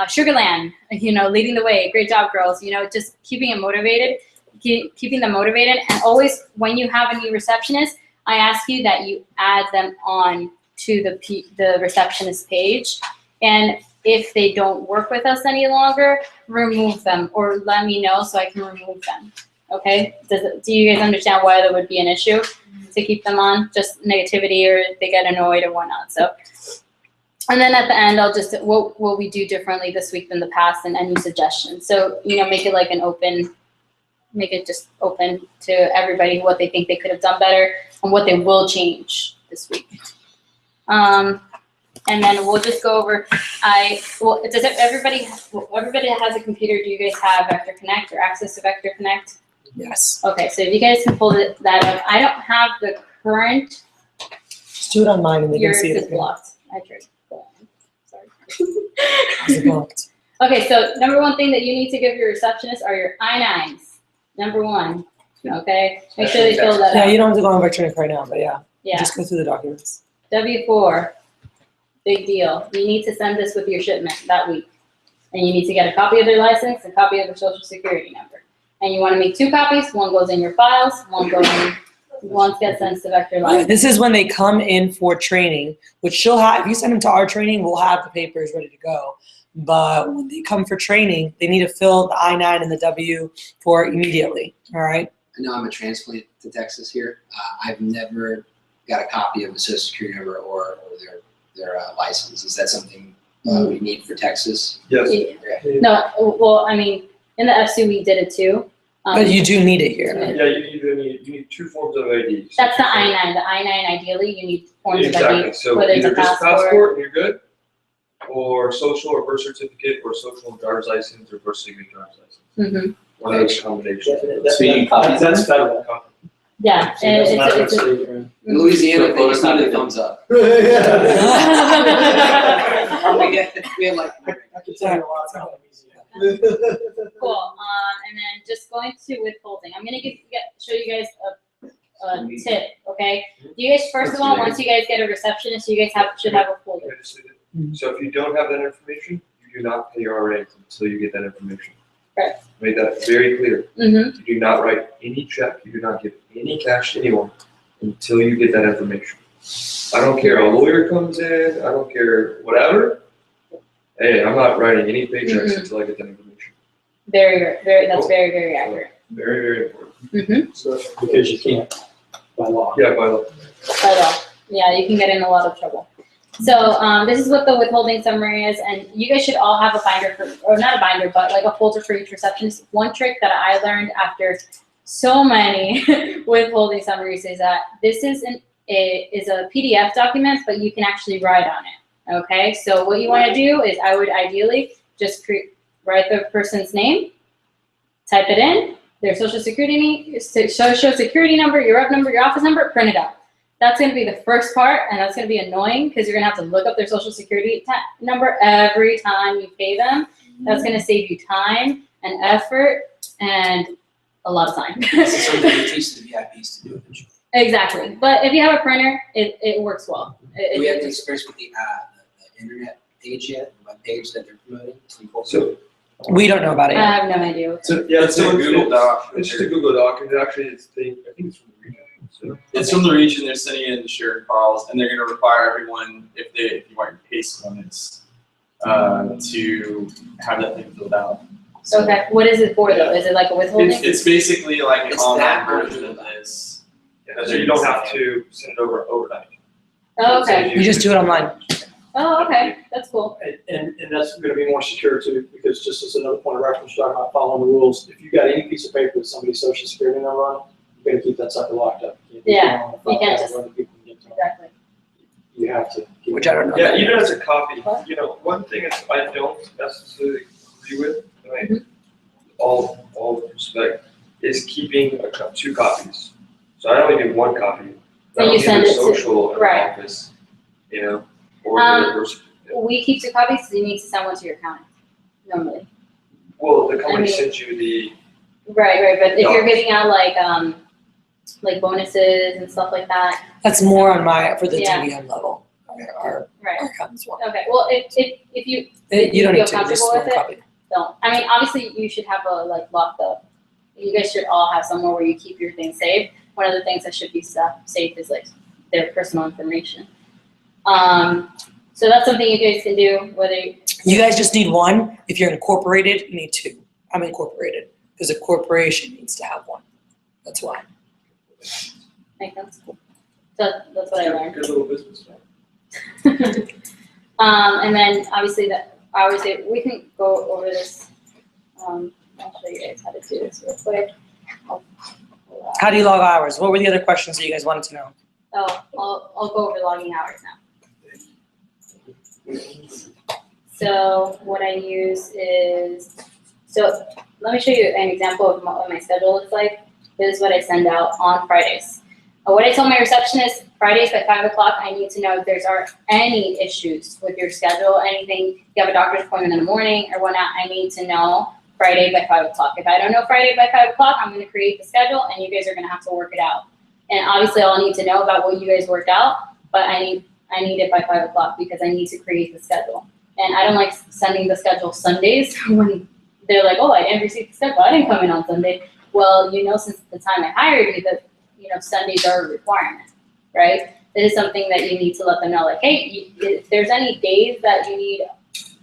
Sugarland, leading the way. Great job, girls. Just keeping it motivated, keeping them motivated. And always when you have a new receptionist, I ask you that you add them on to the receptionist page. And if they don't work with us any longer, remove them or let me know so I can remove them. Okay? Do you guys understand why that would be an issue to keep them on? Just negativity or they get annoyed or whatnot. So. And then at the end, I'll just, what will we do differently this week than the past and any suggestions? So, make it like make it just open to everybody what they think they could have done better and what they will change this week. And then we'll just go over, everybody that has a computer, do you guys have Vector Connect or access to Vector Connect? Yes. Okay, so if you guys can pull that up. I don't have the current, Just do it on mine and they can yours see is it. blocked. I tried. Sorry. It's blocked. Okay, so number one thing that you need to give your receptionist are your I-9s. Number one, okay? Make sure they fill that Yeah, out. you don't have to go on Vectronic right now, but yeah. Yeah, Just go through the documents. W-4, big deal. You need to send this with your shipment that week. And you need to get a copy of their license, a copy of their social security number. And you want to make 2 copies. One goes in your files, one gets sent to Vector Live. This is when they come in for training, which she'll have. If you send them to our training, we'll have the papers ready to go. But when they come for training, they need to fill the I-9 and the W-4 immediately. All right. I know I'm a transplant to Texas here. I've never got a copy of the social security number or their license. Is that something we need for Texas? Yes. Okay. No, well, I mean, In the FC, we did it too. But you do need it here. Yeah, you need 2 forms of ID. That's the I-9. The I-9, ideally, you need forms of Exactly, ID, so whether it's a either just passport. passport and you're good, or social or birth certificate, or social and driver's license, or birth certificate, driver's license. Mhm. One of those combinations. So you need copies? That's federal. Yeah, So and it doesn't matter it's what a. state you're in. In Louisiana, So they just need a photocopy. thumbs up. Yeah. We get like. I can tell you a lot about Louisiana. Cool, and then just going to withholding, I'm gonna show you guys a tip, okay? You guys, first of all, once you guys get a receptionist, you guys should have a folder. So if you don't have that information, you do not pay your RA until you get that information. Right. Make that very clear. Mm-hmm, You do not write any check, you do not give any cash to anyone until you get that information. I don't care, a lawyer comes in, I don't care, whatever. Hey, I'm not writing any paychecks until I get that information. that's very, very accurate. Very, very important. Mm-hmm, So, because you can't by law. Yeah, by law. by law, yeah, you can get in a lot of trouble. So, this is what the withholding summary is, and you guys should all have a binder or not a binder, but like a folder for each receptionist. One trick that I learned after so many withholding summaries is that this is a PDF document, but you can actually write on it, okay? So what you wanna do is I would ideally just write the person's name, type it in, their social security number, your rep number, your office number, print it out. That's gonna be the first part, and that's gonna be annoying because you're gonna have to look up their social security number every time you pay them. That's gonna save you time and effort and a lot of time. This is something we teach the VIPs to do eventually. Exactly, but if you have a printer, it works well. Do we have the experience with the internet page yet, the web page that they're promoting? So, We don't know about it I yet. have no idea. yeah, It's a Google Doc. It's just a Google Doc, and actually I think it's from the region, so. It's from the region, they're sending it in to Sharon Carl's, and they're gonna require everyone, if you want your PACE limits, to have that thing filled out. So Okay, what is it for though? Is it like a withholding? It's basically like an It's online that version version. of this. Yeah, so you don't have to send it over overnight. Oh, okay. You just do it online. Oh, okay, that's cool. And that's gonna be more secure too, because just as another point of reference, talking about following the rules, if you got any piece of paper with somebody's social security number on it, you gotta keep that sucker locked up. You can't Yeah, on the front you can't cover just- where the people can get to it. Exactly. You have to. keep Which it. I don't know. Yeah, even as a copy, What? you know, one thing is I don't necessarily agree with, right? Mhm. All respect, is keeping 2 copies. So I only need 1 copy. And That'll you be send the it to- social and right. office, you know, or Um, the person. We keep 2 copies, so you need to send one to your accountant, normally. Well, the company I mean- sends you the, Right, but if you're Dollars. giving out like bonuses and stuff like that, That's more on for the Yeah. DVM level. Our right, accountants want. okay, well, if you You don't feel need to, just comfortable one with it? copy. don't, I mean, obviously you should have a locked up. You guys should all have somewhere where you keep your things safe. One of the things that should be safe is like their personal information. So that's something you guys can do, whether You guys just need 1. If you're incorporated, you need 2. I'm incorporated because a corporation needs to have 1. That's why. make sense. Cool. So that's what I learned. good little business. And then obviously we can go over this. I'll show you guys how to do this real quick. How do you log hours? What were the other questions that you guys wanted to know? Oh, I'll go over logging hours now. So what I use is, so let me show you an example of what my schedule looks like. This is what I send out on Fridays. What I told my receptionist, Fridays by 5 o'clock, I need to know if there's any issues with your schedule, anything, you have a doctor's appointment in the morning or whatnot, I need to know Friday by 5 o'clock. If I don't know Friday by 5 o'clock, I'm gonna create the schedule and you guys are gonna have to work it out. And obviously I'll need to know about what you guys worked out, but I need it by 5 o'clock because I need to create the schedule. And I don't like sending the schedule Sundays when they're like, oh, I didn't receive the schedule, I didn't come in on Sunday. Well, since the time I hired you that, Sundays are a requirement, right? It is something that you need to let them know, like, hey, if there's any days that you need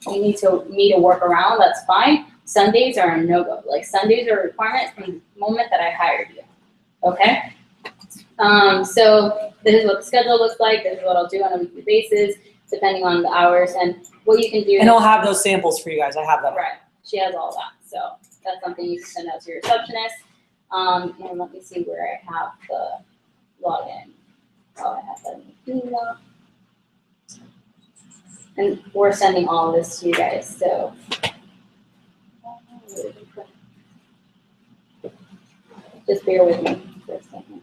me to work around, that's fine. Sundays are a no-go. Like, Sundays are a requirement from the moment that I hired you, okay? So this is what the schedule looks like. This is what I'll do on a weekly basis, depending on the hours and what you can do. And I'll have those samples for you guys. I have them. Right, she has all that, so that's something you can send out to your receptionist. And let me see where I have the login. Oh, I have that in the email. And we're sending all of this to you guys, so. Just bear with me for a second.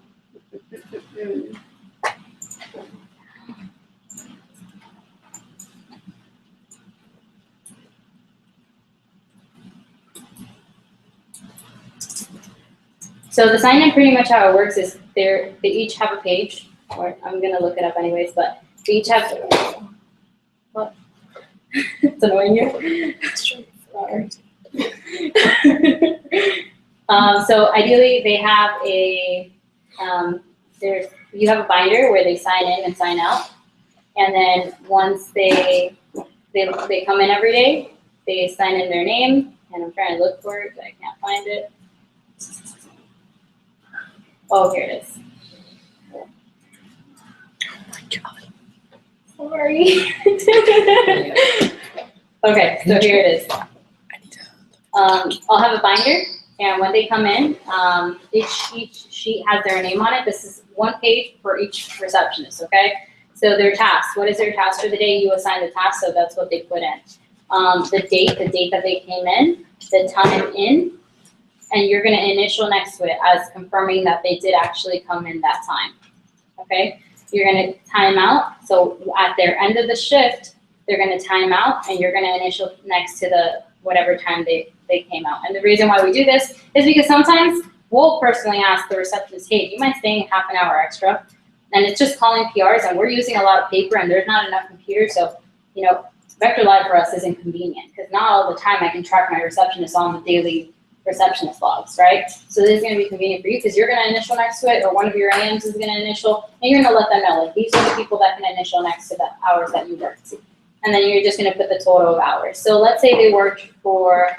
So the sign-in, pretty much how it works is they each have a page, or I'm gonna look it up anyways, but they each have, what? It's annoying you? Sorry. So ideally, they have you have a binder where they sign in and sign out, and then once they come in every day, they sign in their name, and I'm trying to look for it, but I can't find it. Oh, here it is. Oh my God. Sorry. Okay, so here it is. I'll have a binder, and when they come in, each sheet has their name on it. This is one page for each receptionist, okay? So their task, what is their task for the day? You assign the task, so that's what they put in. The date that they came in, the time in, and you're gonna initial next to it as confirming that they did actually come in that time, okay? You're gonna time out, so at their end of the shift, they're gonna time out, and you're gonna initial next to the whatever time they came out. And the reason why we do this is because sometimes we'll personally ask the receptionist, hey, do you mind staying half an hour extra? And it's just calling PRs, and we're using a lot of paper, and there's not enough computers, so, Vector Live for us isn't convenient, because not all the time I can track my receptionist on the daily receptionist logs, right? So this is gonna be convenient for you, because you're gonna initial next to it, or one of your AMs is gonna initial, and you're gonna let them know, like, these are the people that can initial next to the hours that you worked. And then you're just gonna put the total of hours. So let's say they worked for,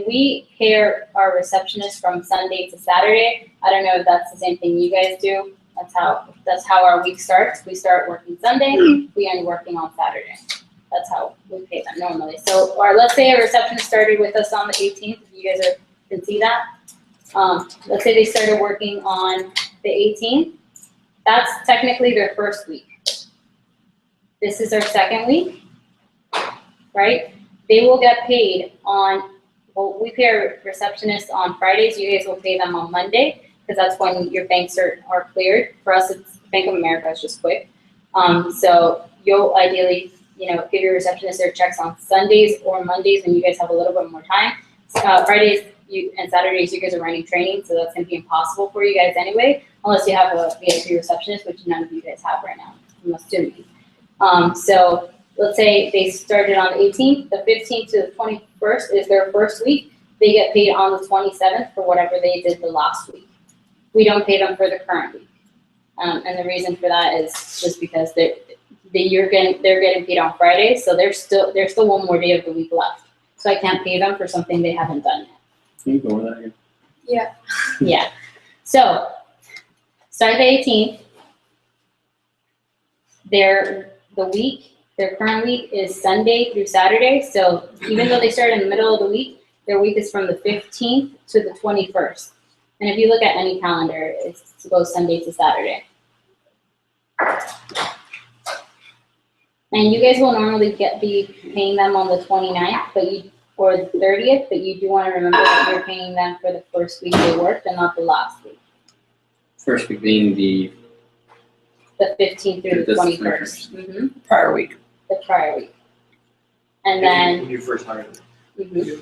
we pair our receptionists from Sunday to Saturday. I don't know if that's the same thing you guys do. That's how our week starts. We start working Sunday, we end working on Saturday. That's how we pay them normally. So, or let's say a receptionist started with us on the 18th, if you guys can see that. Let's say they started working on the 18th. That's technically their first week. This is our second week, right? They will get paid we pay our receptionists on Fridays. You guys will pay them on Monday, because that's when your banks are cleared. For us, it's Bank of America, it's just quick. So you'll ideally, give your receptionist their checks on Sundays or Mondays when you guys have a little bit more time. Fridays and Saturdays, you guys are running training, so that's gonna be impossible for you guys anyway, unless you have a VIP receptionist, which none of you guys have right now, I'm assuming. So let's say they started on the 18th, the 15th to the 21st is their first week. They get paid on the 27th for whatever they did the last week. We don't pay them for the current week. And the reason for that is just because they're getting paid on Friday, so there's still one more day of the week left. So I can't pay them for something they haven't done yet. Can you go over that again? Yeah. Yeah. So start the 18th. Their current week is Sunday through Saturday. So even though they start in the middle of the week, their week is from the 15th to the 21st. And if you look at any calendar, it goes Sunday to Saturday. And you guys will normally be paying them on the 29th, or the 30th, but you do want to remember that you're paying them for the first week they worked and not the last week. First week being the 15th through the This 21st. Mm-hmm. Prior week. The prior week. And then, When you first hired them. mhm.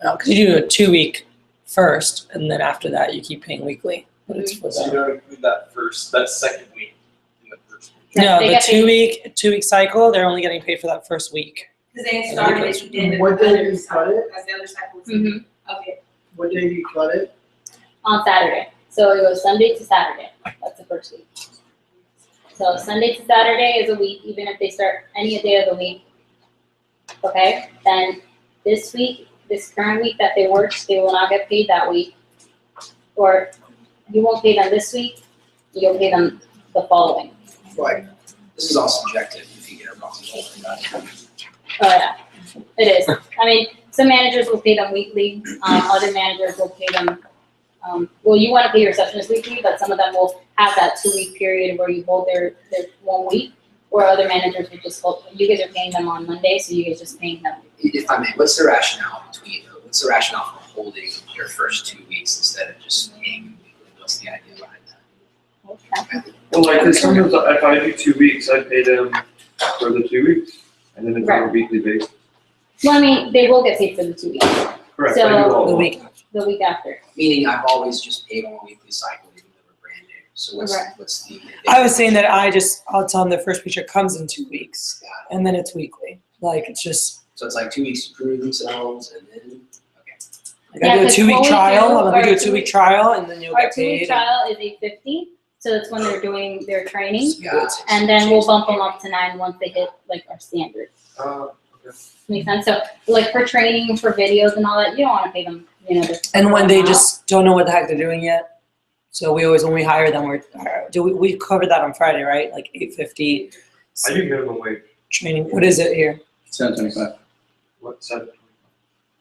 Because you do a 2-week first, and then after that, you keep paying weekly. But it's for So you the, don't include that second week in the first week. no, They the get paid- 2-week cycle, they're only getting paid for that first week. Because they started at the end of What the day other do you cut it? As the other cycle was. Mhm. Okay. What day do you cut it? On Saturday. So it goes Sunday to Saturday. That's the first week. So Sunday to Saturday is a week, even if they start any day of the week. Okay? Then this current week that they worked, they will not get paid that week. Or you won't pay them this week, you'll pay them the following. Like, this is all subjective, if you get it wrong. Oh yeah, it is. some managers will pay them weekly, other managers will pay them, well, you wanna pay your receptionist weekly, but some of them will have that 2-week period where you hold their 1 week, or other managers would just hold, you guys are paying them on Monday, so you guys just paying them. If I may, what's the rationale for holding your first 2 weeks instead of just paying them weekly? What's the idea behind that? Okay. Well, like, 'cause sometimes if I do 2 weeks, I pay them for the 2 weeks, and then it's on a Right. weekly basis. Well, I mean, they will get paid for the 2 weeks, Correct. So- I do all The of week. the week after. Meaning I've always just paid on a weekly cycle, even though we're brand new. So Right. what's the? I was saying that I'll tell them the first picture comes in 2 weeks, and then it's weekly. Like, it's just, So it's like 2 weeks to prove themselves and then, okay. like I Yeah, do a 'cause 2-week what we trial, do- I'm gonna our do a 2 2-week trial, and then you'll Our get 2-week paid. trial is $850, so that's when they're doing their training, Got it. and then we'll bump them up to 9 once they hit like our standard. Okay. Make sense? So like for training, for videos and all that, you don't wanna pay them, this. And when they amount. just don't know what the heck they're doing yet. So we always, when we hire them, we covered that on Friday, right? Like 850 I do minimum wage. training. What is it here? 725. What's that?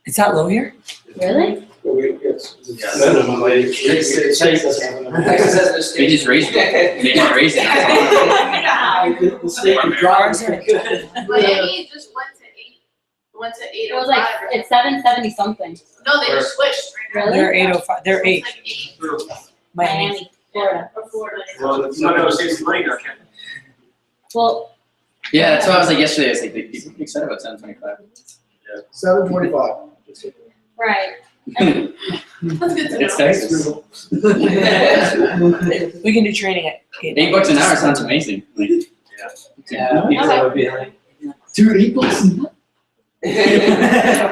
It's that low here? Really? Minimum wage. They just raised it. They just raised it. The state of drivers are good. Miami just went to eight It oh was like, five. it's 770 something. No, they just switched. Really? They're 805, they're 8. It's like 8 Miami. Miami, Florida. or Florida. Well, it's not gonna save some money now, Ken. Well, Yeah, that's what I was like yesterday. I was like, people get excited about 725. 725. right. That's good to know. It's Texas. We can do training at 8. $8 an hour sounds amazing. Like, Yeah. Okay. Dude, $8.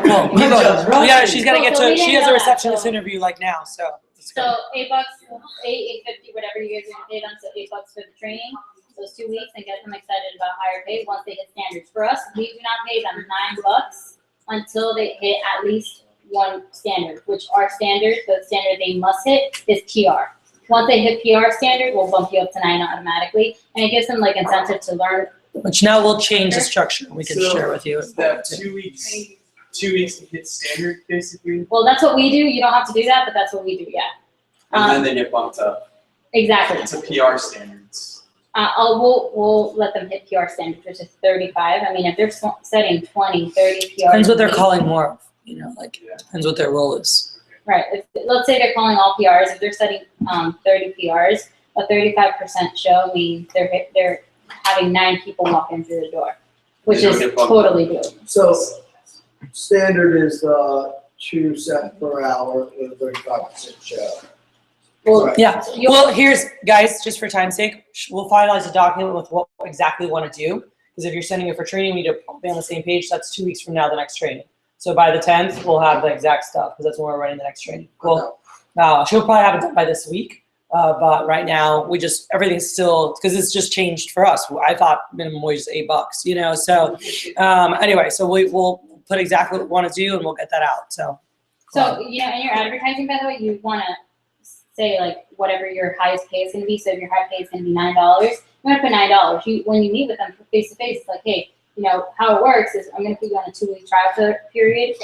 Cool. Yeah, she's gotta get So we to, she didn't has know a that, receptionist so- interview like now, so. let's go. So $8, $850, whatever you guys are gonna pay them, so $8 for the training, those 2 weeks, and get them excited about higher pay once they hit standards. For us, we do not pay them $9 until they hit at least one standard, which our standard, the standard they must hit is PR. Once they hit PR standard, we'll bump you up to 9 automatically, and it gives them like incentive to learn. Which now we'll change the structure, we can So, share with you. That 2 weeks, 2 weeks to hit standard, basically, Well, that's what we do. You don't have to do that, but that's what we do. Yeah. and then they get bumped up Exactly. to PR standards. We'll let them hit PR standards, which is 35. I mean, if they're setting 20, 30 PR. Depends what they're calling more of, like, Yeah. depends what their role is. Right. Let's say they're calling all PRs. If they're setting 30 PRs, a 35% show means they're having 9 people walk in through the door, which They is don't get bumped totally doable. So standard is the 2 cents per hour with a 35% show. Well, Yeah, you'll- well, here's, guys, just for time's sake, we'll finalize a document with what exactly we wanna do. Because if you're sending it for training, we need to be on the same page, that's 2 weeks from now, the next training. So by the 10th, we'll have the exact stuff, because that's when we're running the next training. Cool. She'll probably have it done by this week, but right now, everything's still, because it's just changed for us. I thought minimum wage is $8, so, anyway, so we'll put exactly what we wanna do and we'll get that out, so. So, in your advertising, by the way, you want to say like whatever your highest pay is going to be. So if your high pay is going to be $9, you want to put $9. When you meet with them face to face, it's like, hey, how it works is I'm going to put you on a 2-week trial period.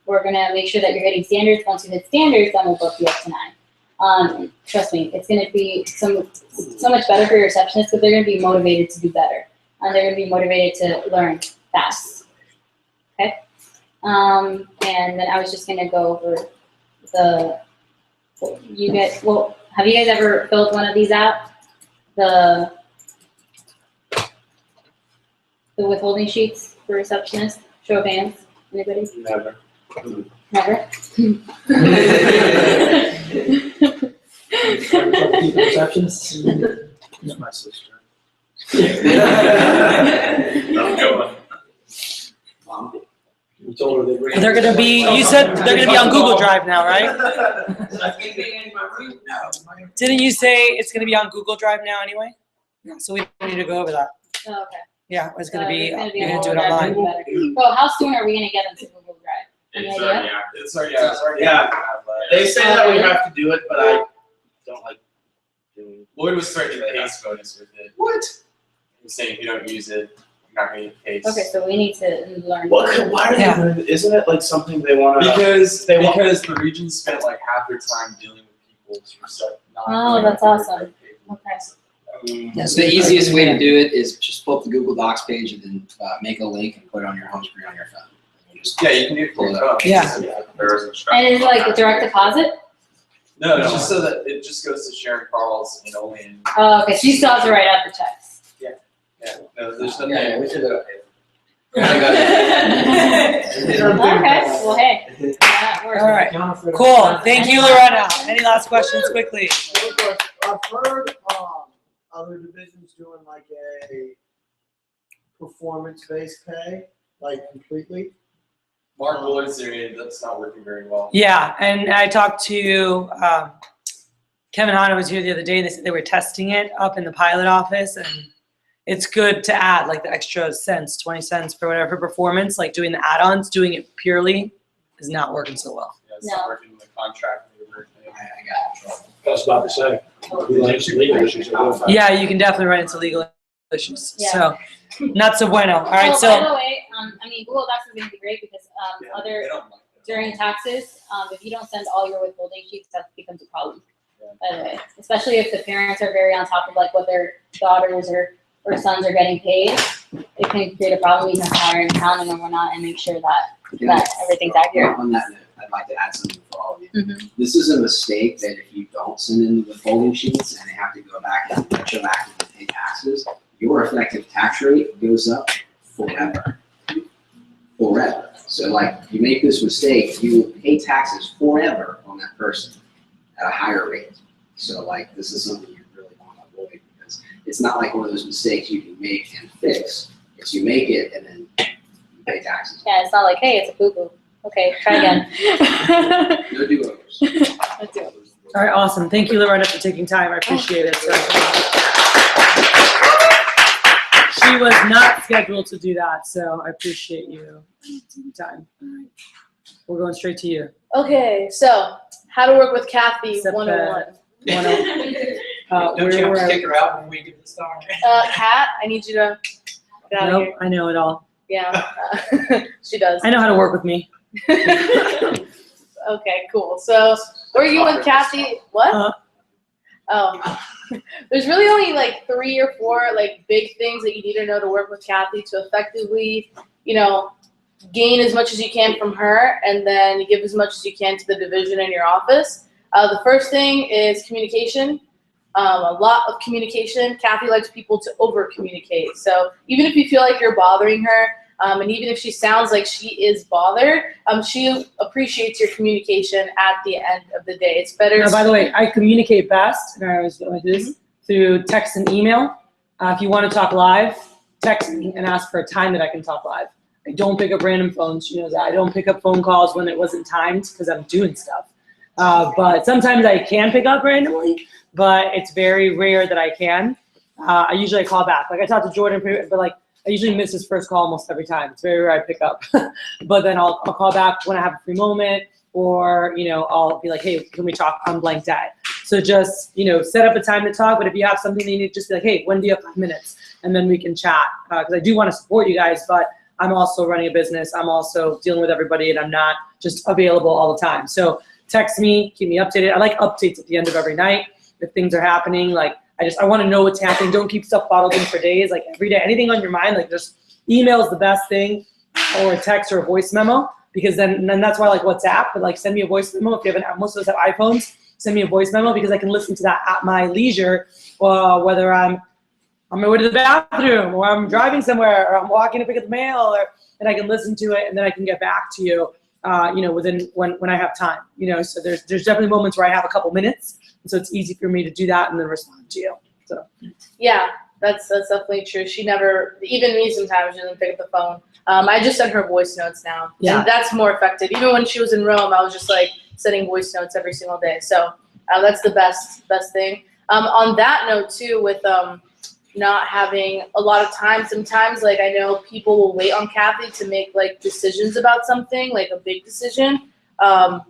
We're going to make sure that you're hitting standards. Once you hit standards, then we'll book you up to 9. Trust me, it's going to be so much better for your receptionists because they're going to be motivated to do better. And they're going to be motivated to learn fast. Okay? And then I was just going to go over have you guys ever filled one of these out? The withholding sheets for receptionists? Show of hands. Anybody? Never. Never? Receptions? My sister. You told her they ran. They're gonna be, you said they're gonna be on Google Drive now, right? Didn't you say it's gonna be on Google Drive now anyway? Yeah, so we don't need to go over that. Oh, okay. Yeah, it's gonna be, It's you're on gonna do it Google Drive, online. better. Well, how soon are we gonna get them to Google Drive? Any It's idea? already active. It's already Yeah. active. They say that we have to do it, but I don't like doing it. Lloyd was starting the pace bonus with it. What? He was saying if you don't use it, not gonna get paid. Okay, so we need to learn. Why are Yeah. they, isn't it like something they wanna? Because They want- because the region spent like half their time dealing with people who start not. Oh, doing that's their awesome. red paper. Okay. Yeah, so the easiest way to do it is just pull up the Google Docs page and then make a link and put it on your home screen on your phone. You just Yeah, you can do it for your phone. Yeah. There is instructions And is it on like how a to direct do it. deposit? No, it's just so that it just goes to Sharon Carl's and only in. Oh, okay, so you still have to write out the checks. Yeah, no, there's nothing. Yeah, we should do it. Okay, well, hey, that works. All right. Cool. Thank you, Loretta. Any last questions quickly? I've heard, other divisions doing like a performance-based pay, like completely. Mark Lloyd's doing it, that's not working very well. Yeah, and I talked to Kevin Hanna was here the other day. They said they were testing it up in the pilot office, and it's good to add like the extra cents, 20 cents for whatever performance. Like doing the add-ons, doing it purely is not working so well. Yeah, it's not working in the contract and everything. I got in trouble. I was about to say. We like some legal issues. Yeah, you can definitely run into legal issues. Yeah. So not so bueno. All right, Oh, by so the way, I mean, Google Docs is gonna be great because, They other, don't like that. during taxes, if you don't send all your withholding sheets, that becomes a problem. By the way, especially if the parents are very on top of like what their daughters or sons are getting paid, it can create a problem. You have to hire an accountant or whatnot and make sure that everything's accurate. On that note, I'd like to add something for all of you. Mhm. This is a mistake that if you don't send in the withholding sheets and they have to go back and retroactively pay taxes, your effective tax rate goes up forever. Forever. So like, you make this mistake, you will pay taxes forever on that person at a higher rate. So like, this is something you really want to avoid because it's not like one of those mistakes you can make and fix. It's you make it and then you pay taxes. Yeah, it's not like, hey, it's a boo-boo. Okay, try again. No do-overs. Let's do it. all right, awesome. Thank you, Loretta, for taking time. I appreciate it. She was not scheduled to do that, so I appreciate you taking time. All right. We're going straight to you. Okay, so how to work with Kathy Except 101. Don't you have to kick her out when we give the star? Kat, I need you to get out of Nope, here. I know it all. Yeah, she does. I know how to work with me. Okay, cool. So working with Kathy, what? Huh? Oh, there's really only like 3 or 4 like big things that you need to know to work with Kathy to effectively, gain as much as you can from her and then give as much as you can to the division in your office. The first thing is communication. A lot of communication. Kathy likes people to over communicate. So even if you feel like you're bothering her, and even if she sounds like she is bothered, she appreciates your communication at the end of the day. It's better. Now, by the way, I communicate best, and I always go like this, through text and email. If you want to talk live, text me and ask for a time that I can talk live. I don't pick up random phones. She knows that. I don't pick up phone calls when it wasn't timed because I'm doing stuff. But sometimes I can pick up randomly, but it's very rare that I can. I usually call back. Like I talked to Jordan, but like I usually miss his first call almost every time. It's very rare I pick up. But then I'll call back when I have a free moment, or I'll be like, hey, can we talk on blank day? So just set up a time to talk. But if you have something that you need, just be like, hey, when do you have 5 minutes? And then we can chat. Because I do want to support you guys, but I'm also running a business. I'm also dealing with everybody, and I'm not just available all the time. So text me, keep me updated. I like updates at the end of every night if things are happening. Like I want to know what's happening. Don't keep stuff bottled in for days. Like every day, anything on your mind, like just email is the best thing, or a text or a voice memo, because then that's why I like WhatsApp. But like send me a voice memo if you have most of us have iPhones. Send me a voice memo because I can listen to that at my leisure, whether I'm on my way to the bathroom, or I'm driving somewhere, or I'm walking to pick up the mail, and I can listen to it, and then I can get back to you, within when I have time. So there's definitely moments where I have a couple minutes, and so it's easy for me to do that and then respond to you. So Yeah, that's definitely true. She never, even me sometimes, she doesn't pick up the phone. I just send her voice notes now. Yeah. And that's more effective. Even when she was in Rome, I was just like sending voice notes every single day. So that's the best thing. On that note too, with not having a lot of time, sometimes like I know people will wait on Kathy to make like decisions about something, like a big decision. I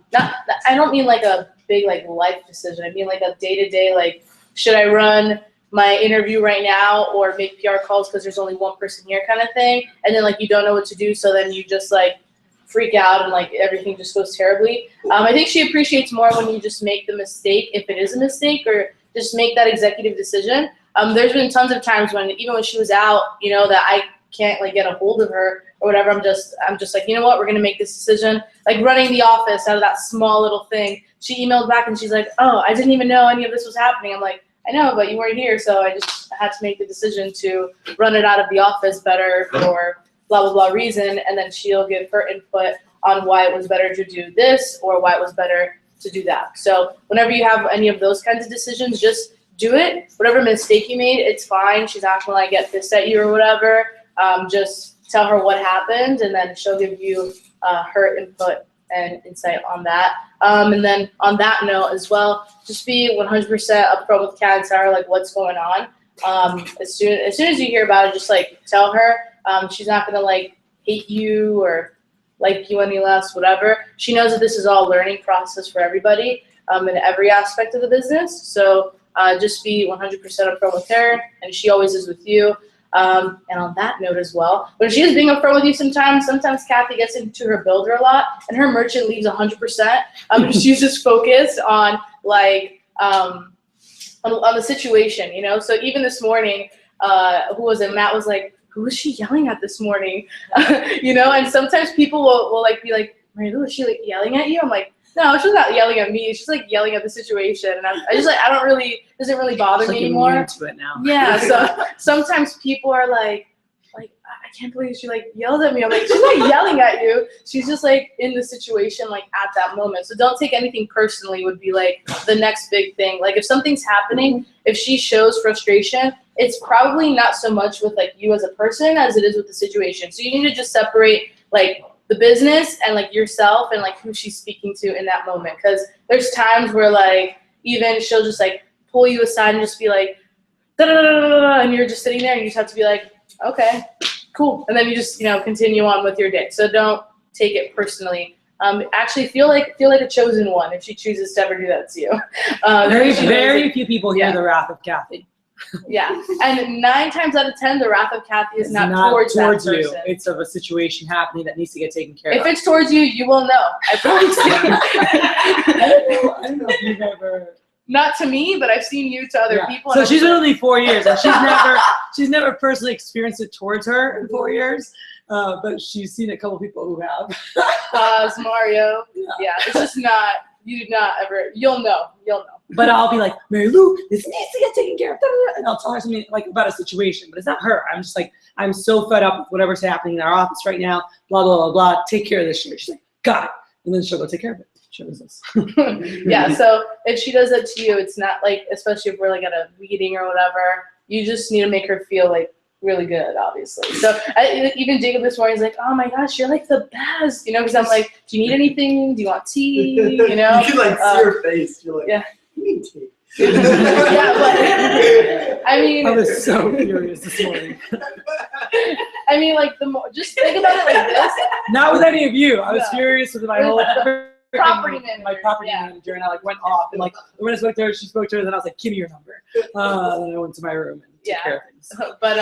don't mean like a big like life decision. I mean like a day-to-day, like should I run my interview right now or make PR calls because there's only one person here kind of thing. And then like you don't know what to do, so then you just like freak out and like everything just goes terribly. I think she appreciates more when you just make the mistake, if it is a mistake, or just make that executive decision. There's been tons of times when even when she was out, you know, that I can't like get a hold of her or whatever. I'm just like, you know what, we're gonna make this decision. Like running the office out of that small little thing. She emailed back and she's like, oh, I didn't even know any of this was happening. I'm like, I know, but you weren't here, so I just had to make the decision to run it out of the office better for blah, blah, blah reason, and then she'll give her input on why it was better to do this or why it was better to do that. So whenever you have any of those kinds of decisions, just do it. Whatever mistake you made, it's fine. She's not gonna like get pissed at you or whatever. Just tell her what happened, and then she'll give you her input and insight on that. And then on that note as well, just be 100% upfront with Kat and Sarah, like what's going on. As soon as you hear about it, just like tell her. She's not gonna like hate you or like you any less, whatever. She knows that this is all a learning process for everybody in every aspect of the business. So just be 100% upfront with her, and she always is with you. And on that note as well, when she is being upfront with you sometimes Kathy gets into her builder a lot, and her merchant leaves 100%. She's just focused on like on the situation, you know. So even this morning, who was it? Matt was like, who was she yelling at this morning? You know, and sometimes people will like be like, Mary Lou, is she like yelling at you? I'm like, no, she's not yelling at me. She's like yelling at the situation. And I just like, doesn't really bother me anymore. Immune to it now. Yeah, so sometimes people are like, I can't believe she like yelled at me. I'm like, she's not yelling at you. She's just like in the situation like at that moment. So don't take anything personally would be like the next big thing. Like if something's happening, if she shows frustration, it's probably not so much with like you as a person as it is with the situation. So you need to just separate like the business and like yourself and like who she's speaking to in that moment. Cause there's times where like even she'll just like pull you aside and just be like, da da da da da, and you're just sitting there and you just have to be like, okay, cool. And then you just, you know, continue on with your day. So don't take it personally. Actually feel like a chosen one if she chooses to ever do that to you. Very few people hear the wrath of Kathy. Yeah, and 9 times out of 10, the wrath of Kathy is not towards that person. You. It's of a situation happening that needs to get taken care of. If it's towards you, you will know. I promise you. I don't know if you've ever. Not to me, but I've seen you to other people. So she's been only 4 years, and she's never personally experienced it towards her in 4 years. But she's seen a couple people who have. It's Mario. Yeah, it's just not. You do not ever. You'll know. But I'll be like, Mary Lou, this needs to get taken care of. And I'll tell her something like about a situation, but it's not her. I'm just like, I'm so fed up with whatever's happening in our office right now, blah, blah, blah, blah. Take care of this shit. She's like, got it. And then she'll go take care of it. She knows this. Yeah, so if she does that to you, it's not like, especially if we're like at a meeting or whatever, you just need to make her feel like really good, obviously. So even Jacob this morning is like, oh my gosh, you're like the best, you know, because I'm like, do you need anything? Do you want tea? You know? You can like see her face. You're like, yeah. You need tea. Yeah, but I mean, I was so furious this morning. I mean, like just think about it like this. Not with any of you. I was furious with my whole property manager. My property manager, and I like went off, and like when I spoke to her, she spoke to her, and then I was like, give me your number. Then I went to my room and took care of things. But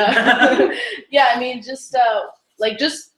yeah, I mean, just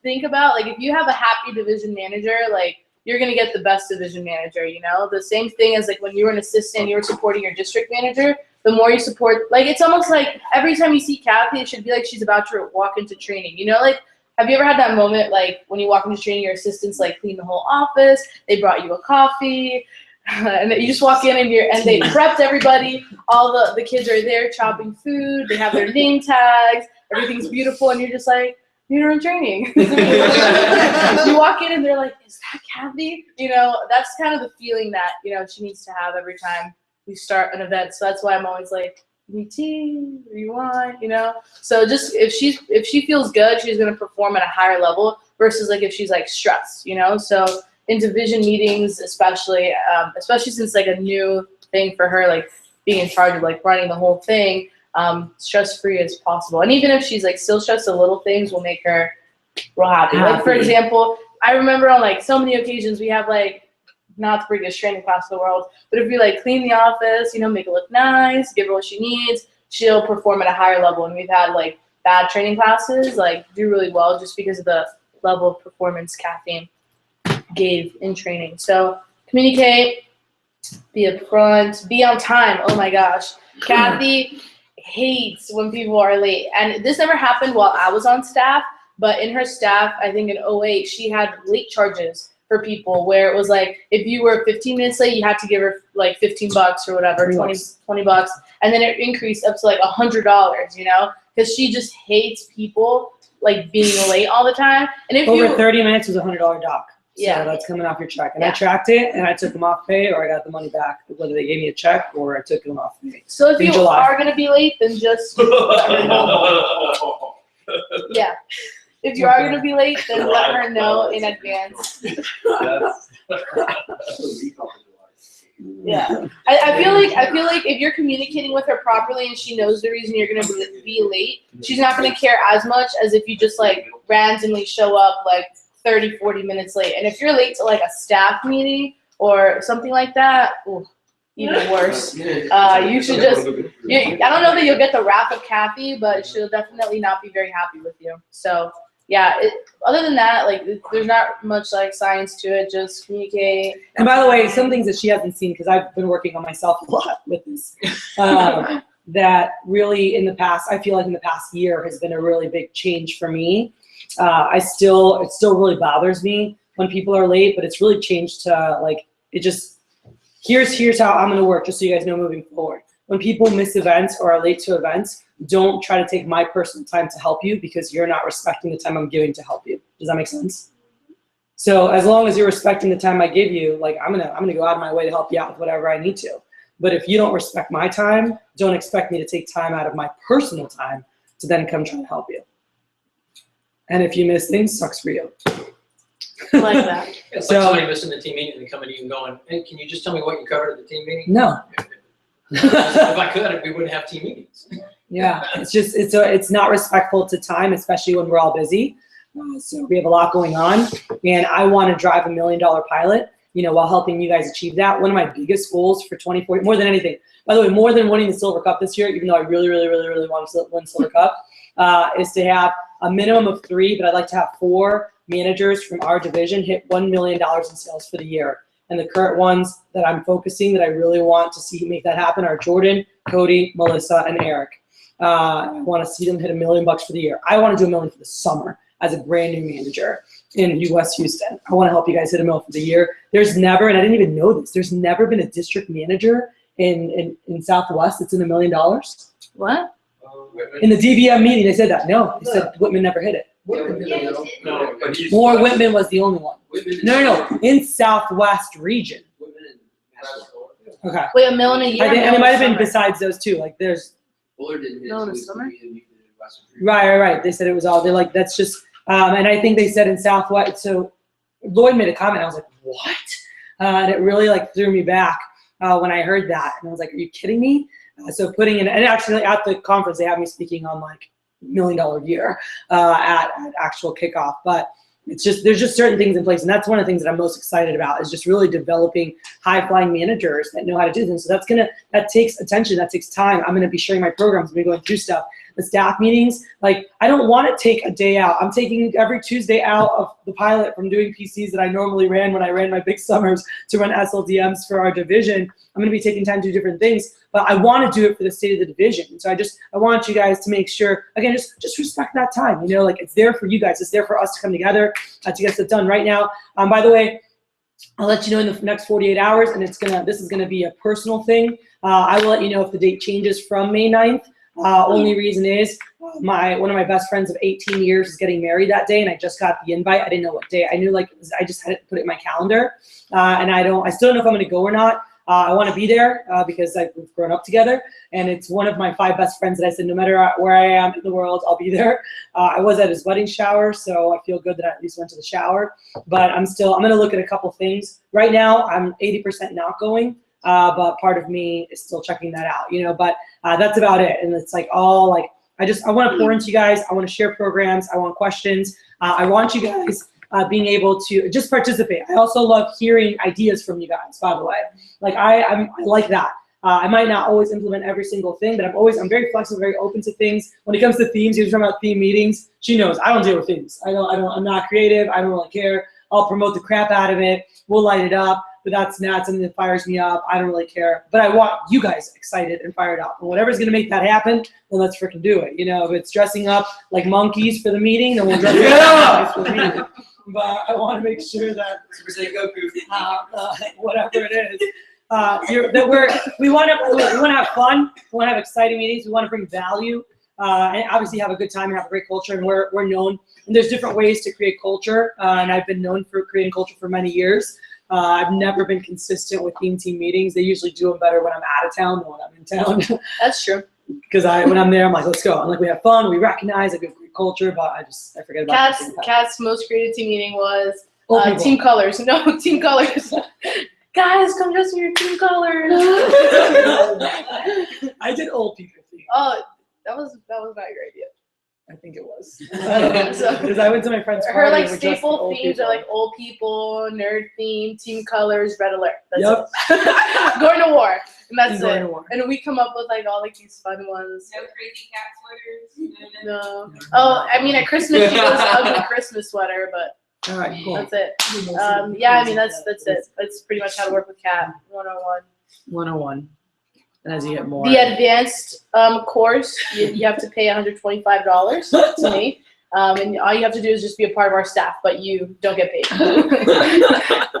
think about like if you have a happy division manager, like you're gonna get the best division manager. You know, the same thing as like when you were an assistant, you were supporting your district manager. The more you support, like it's almost like every time you see Kathy, it should be like she's about to walk into training. You know, like. Have you ever had that moment, like, when you walk into training, your assistants, like, clean the whole office, they brought you a coffee, and you just walk in and they prepped everybody, all the kids are there chopping food, they have their name tags, everything's beautiful, and you're just like, you're in training. You walk in and they're like, is that Kathy? You know, that's kind of the feeling that, you know, she needs to have every time we start an event, so that's why I'm always like, need tea, what do you want, you know? So just if she feels good, she's gonna perform at a higher level versus like if she's like stressed, you know? So in division meetings, especially since like a new thing for her, like being in charge of like running the whole thing, stress-free as possible. And even if she's like still stressed, the little things will make her real happy. Like for example, I remember on like so many occasions we have like, not the biggest training class in the world, but if we like clean the office, you know, make it look nice, give her what she needs, she'll perform at a higher level. And we've had like bad training classes like do really well just because of the level of performance Kathy gave in training. So communicate, be upfront, be on time. Oh my gosh. Kathy hates when people are late. And this never happened while I was on staff, but in her staff, I think in 08, she had late charges for people where it was like, if you were 15 minutes late, you had to give her like $15 or whatever, 20 bucks. And then it increased up to like $100, you know, because she just hates people like being late all the time. And if Over you 30 minutes was a $100 dock. Yeah. So that's coming off your check. And Yeah. I tracked it and I took them off pay or I got the money back, whether they gave me a check or I took them off pay. So if In you July. are gonna be late, then just yeah. If you are gonna be late, then let her know in advance. Yeah. I feel like if you're communicating with her properly and she knows the reason you're gonna be late, she's not gonna care as much as if you just like randomly show up like 30, 40 minutes late. And if you're late to like a staff meeting or something like that, ooh, even worse. You should just, I don't know that you'll get the wrath of Kathy, but she'll definitely not be very happy with you. So yeah, other than that, like there's not much like science to it, just communicate. And by the way, some things that she hasn't seen, because I've been working on myself a lot with this, that really in the past, I feel like in the past year has been a really big change for me. It still really bothers me when people are late, but it's really changed to like, it just, here's how I'm gonna work, just so you guys know moving forward. When people miss events or are late to events, don't try to take my personal time to help you because you're not respecting the time I'm giving to help you. Does that make sense? So as long as you're respecting the time I give you, like I'm gonna go out of my way to help you out with whatever I need to. But if you don't respect my time, don't expect me to take time out of my personal time to then come try to help you. And if you miss things, sucks for you. Like that. It's So- like somebody missing the team meeting and coming to you and going, hey, can you just tell me what you covered at the team meeting? No. If I could, we wouldn't have team meetings. Yeah, it's not respectful to time, especially when we're all busy. So we have a lot going on, and I want to drive $1 million pilot, you know, while helping you guys achieve that. One of my biggest goals for 2040, more than anything, by the way, more than winning the Silver Cup this year, even though I really want to win Silver Cup, is to have a minimum of 3, but I'd like to have 4 managers from our division hit $1 million in sales for the year. And the current ones that I'm focusing that I really want to see make that happen are Jordan, Cody, Melissa, and Eric. I want to see them hit $1 million for the year. I want to do $1 million for the summer as a brand new manager in West Houston. I want to help you guys hit $1 million for the year. There's never, and I didn't even know this, there's never been a district manager in Southwest that's in $1 million. What? In the DVM meeting, they said that. No, they said Whitman never hit it. No, but he's. Or Whitman was the only one. No, in Southwest region. Okay. Wait, $1 million a year? I think, and it might have been Summer. besides those two. Like there's, Bullard didn't hit No, in the two, summer? he didn't hit Western Region. right. They said it was all, they're like, that's just, and I think they said in Southwest, so Lloyd made a comment, I was like, what? And it really like threw me back when I heard that. And I was like, are you kidding me? So putting in, and actually at the conference, they had me speaking on like $1 million a year at actual kickoff. But it's just, there's just certain things in place. And that's one of the things that I'm most excited about is just really developing high flying managers that know how to do things. So that takes attention, that takes time. I'm going to be sharing my programs, I'm going to be going through stuff. The staff meetings, like I don't want to take a day out. I'm taking every Tuesday out of the pilot from doing PCs that I normally ran when I ran my big summers to run SLDMs for our division. I'm going to be taking time to do different things, but I want to do it for the state of the division. And so I want you guys to make sure, again, just respect that time. You know, like it's there for you guys. It's there for us to come together to get stuff done right now. By the way, I'll let you know in the next 48 hours, and this is gonna be a personal thing. I will let you know if the date changes from May 9th. Only reason is one of my best friends of 18 years is getting married that day, and I just got the invite. I didn't know what day. I knew like I just had to put it in my calendar, and I still don't know if I'm gonna go or not. I want to be there because we've grown up together, and it's one of my 5 best friends that I said no matter where I am in the world, I'll be there. I was at his wedding shower, so I feel good that I at least went to the shower. But I'm going to look at a couple things. Right now, I'm 80% not going, but part of me is still checking that out, you know. But that's about it, and it's like all like I want to pour into you guys. I want to share programs. I want questions. I want you guys. Being able to just participate. I also love hearing ideas from you guys, by the way. Like I like that. I might not always implement every single thing, but I'm very flexible, very open to things. When it comes to themes, he was talking about theme meetings. She knows I don't deal with themes. I'm not creative. I don't really care. I'll promote the crap out of it. We'll light it up, but that's not something that fires me up. I don't really care. But I want you guys excited and fired up. And whatever's gonna make that happen, then let's freaking do it. You know, if it's dressing up like monkeys for the meeting, then we'll dress up for the meeting. But I want to make sure that whatever it is, we want to have fun. We want to have exciting meetings. We want to bring value, and obviously have a good time and have a great culture. And we're known. And there's different ways to create culture, and I've been known for creating culture for many years. I've never been consistent with theme team meetings. They usually do them better when I'm out of town than when I'm in town. That's true. Because when I'm there, I'm like, let's go. I'm like, we have fun. We recognize a good culture, but I forget about it. Kat's most creative team meeting was Old people. team colors. No, team colors. Guys, come dress in your team colors. I did old people theme. Oh, that was not your idea. I think it was. So- Because I went to my friend's party. Her like and we dressed staple old themes people. are like old people, nerd theme, team colors, red alert. That's Yep. it. Going to war, and that's Going it. to war. And we come up with like all like these fun ones. No crazy cat sweaters. No. Oh, I mean at Christmas she goes ugly Christmas sweater, but All right, cool. that's it. Yeah, I mean that's it. That's pretty much how to work with Kat 101. 101. And as you get more. The advanced course, you have to pay $125 to me. And all you have to do is just be a part of our staff, but you don't get paid.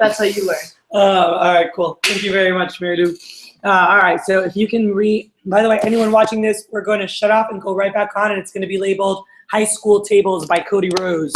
That's how you learn. All right, cool. Thank you very much, Meridu. All right, so if you can by the way, anyone watching this, we're going to shut off and go right back on, and it's going to be labeled High School Tables by Cody Rose.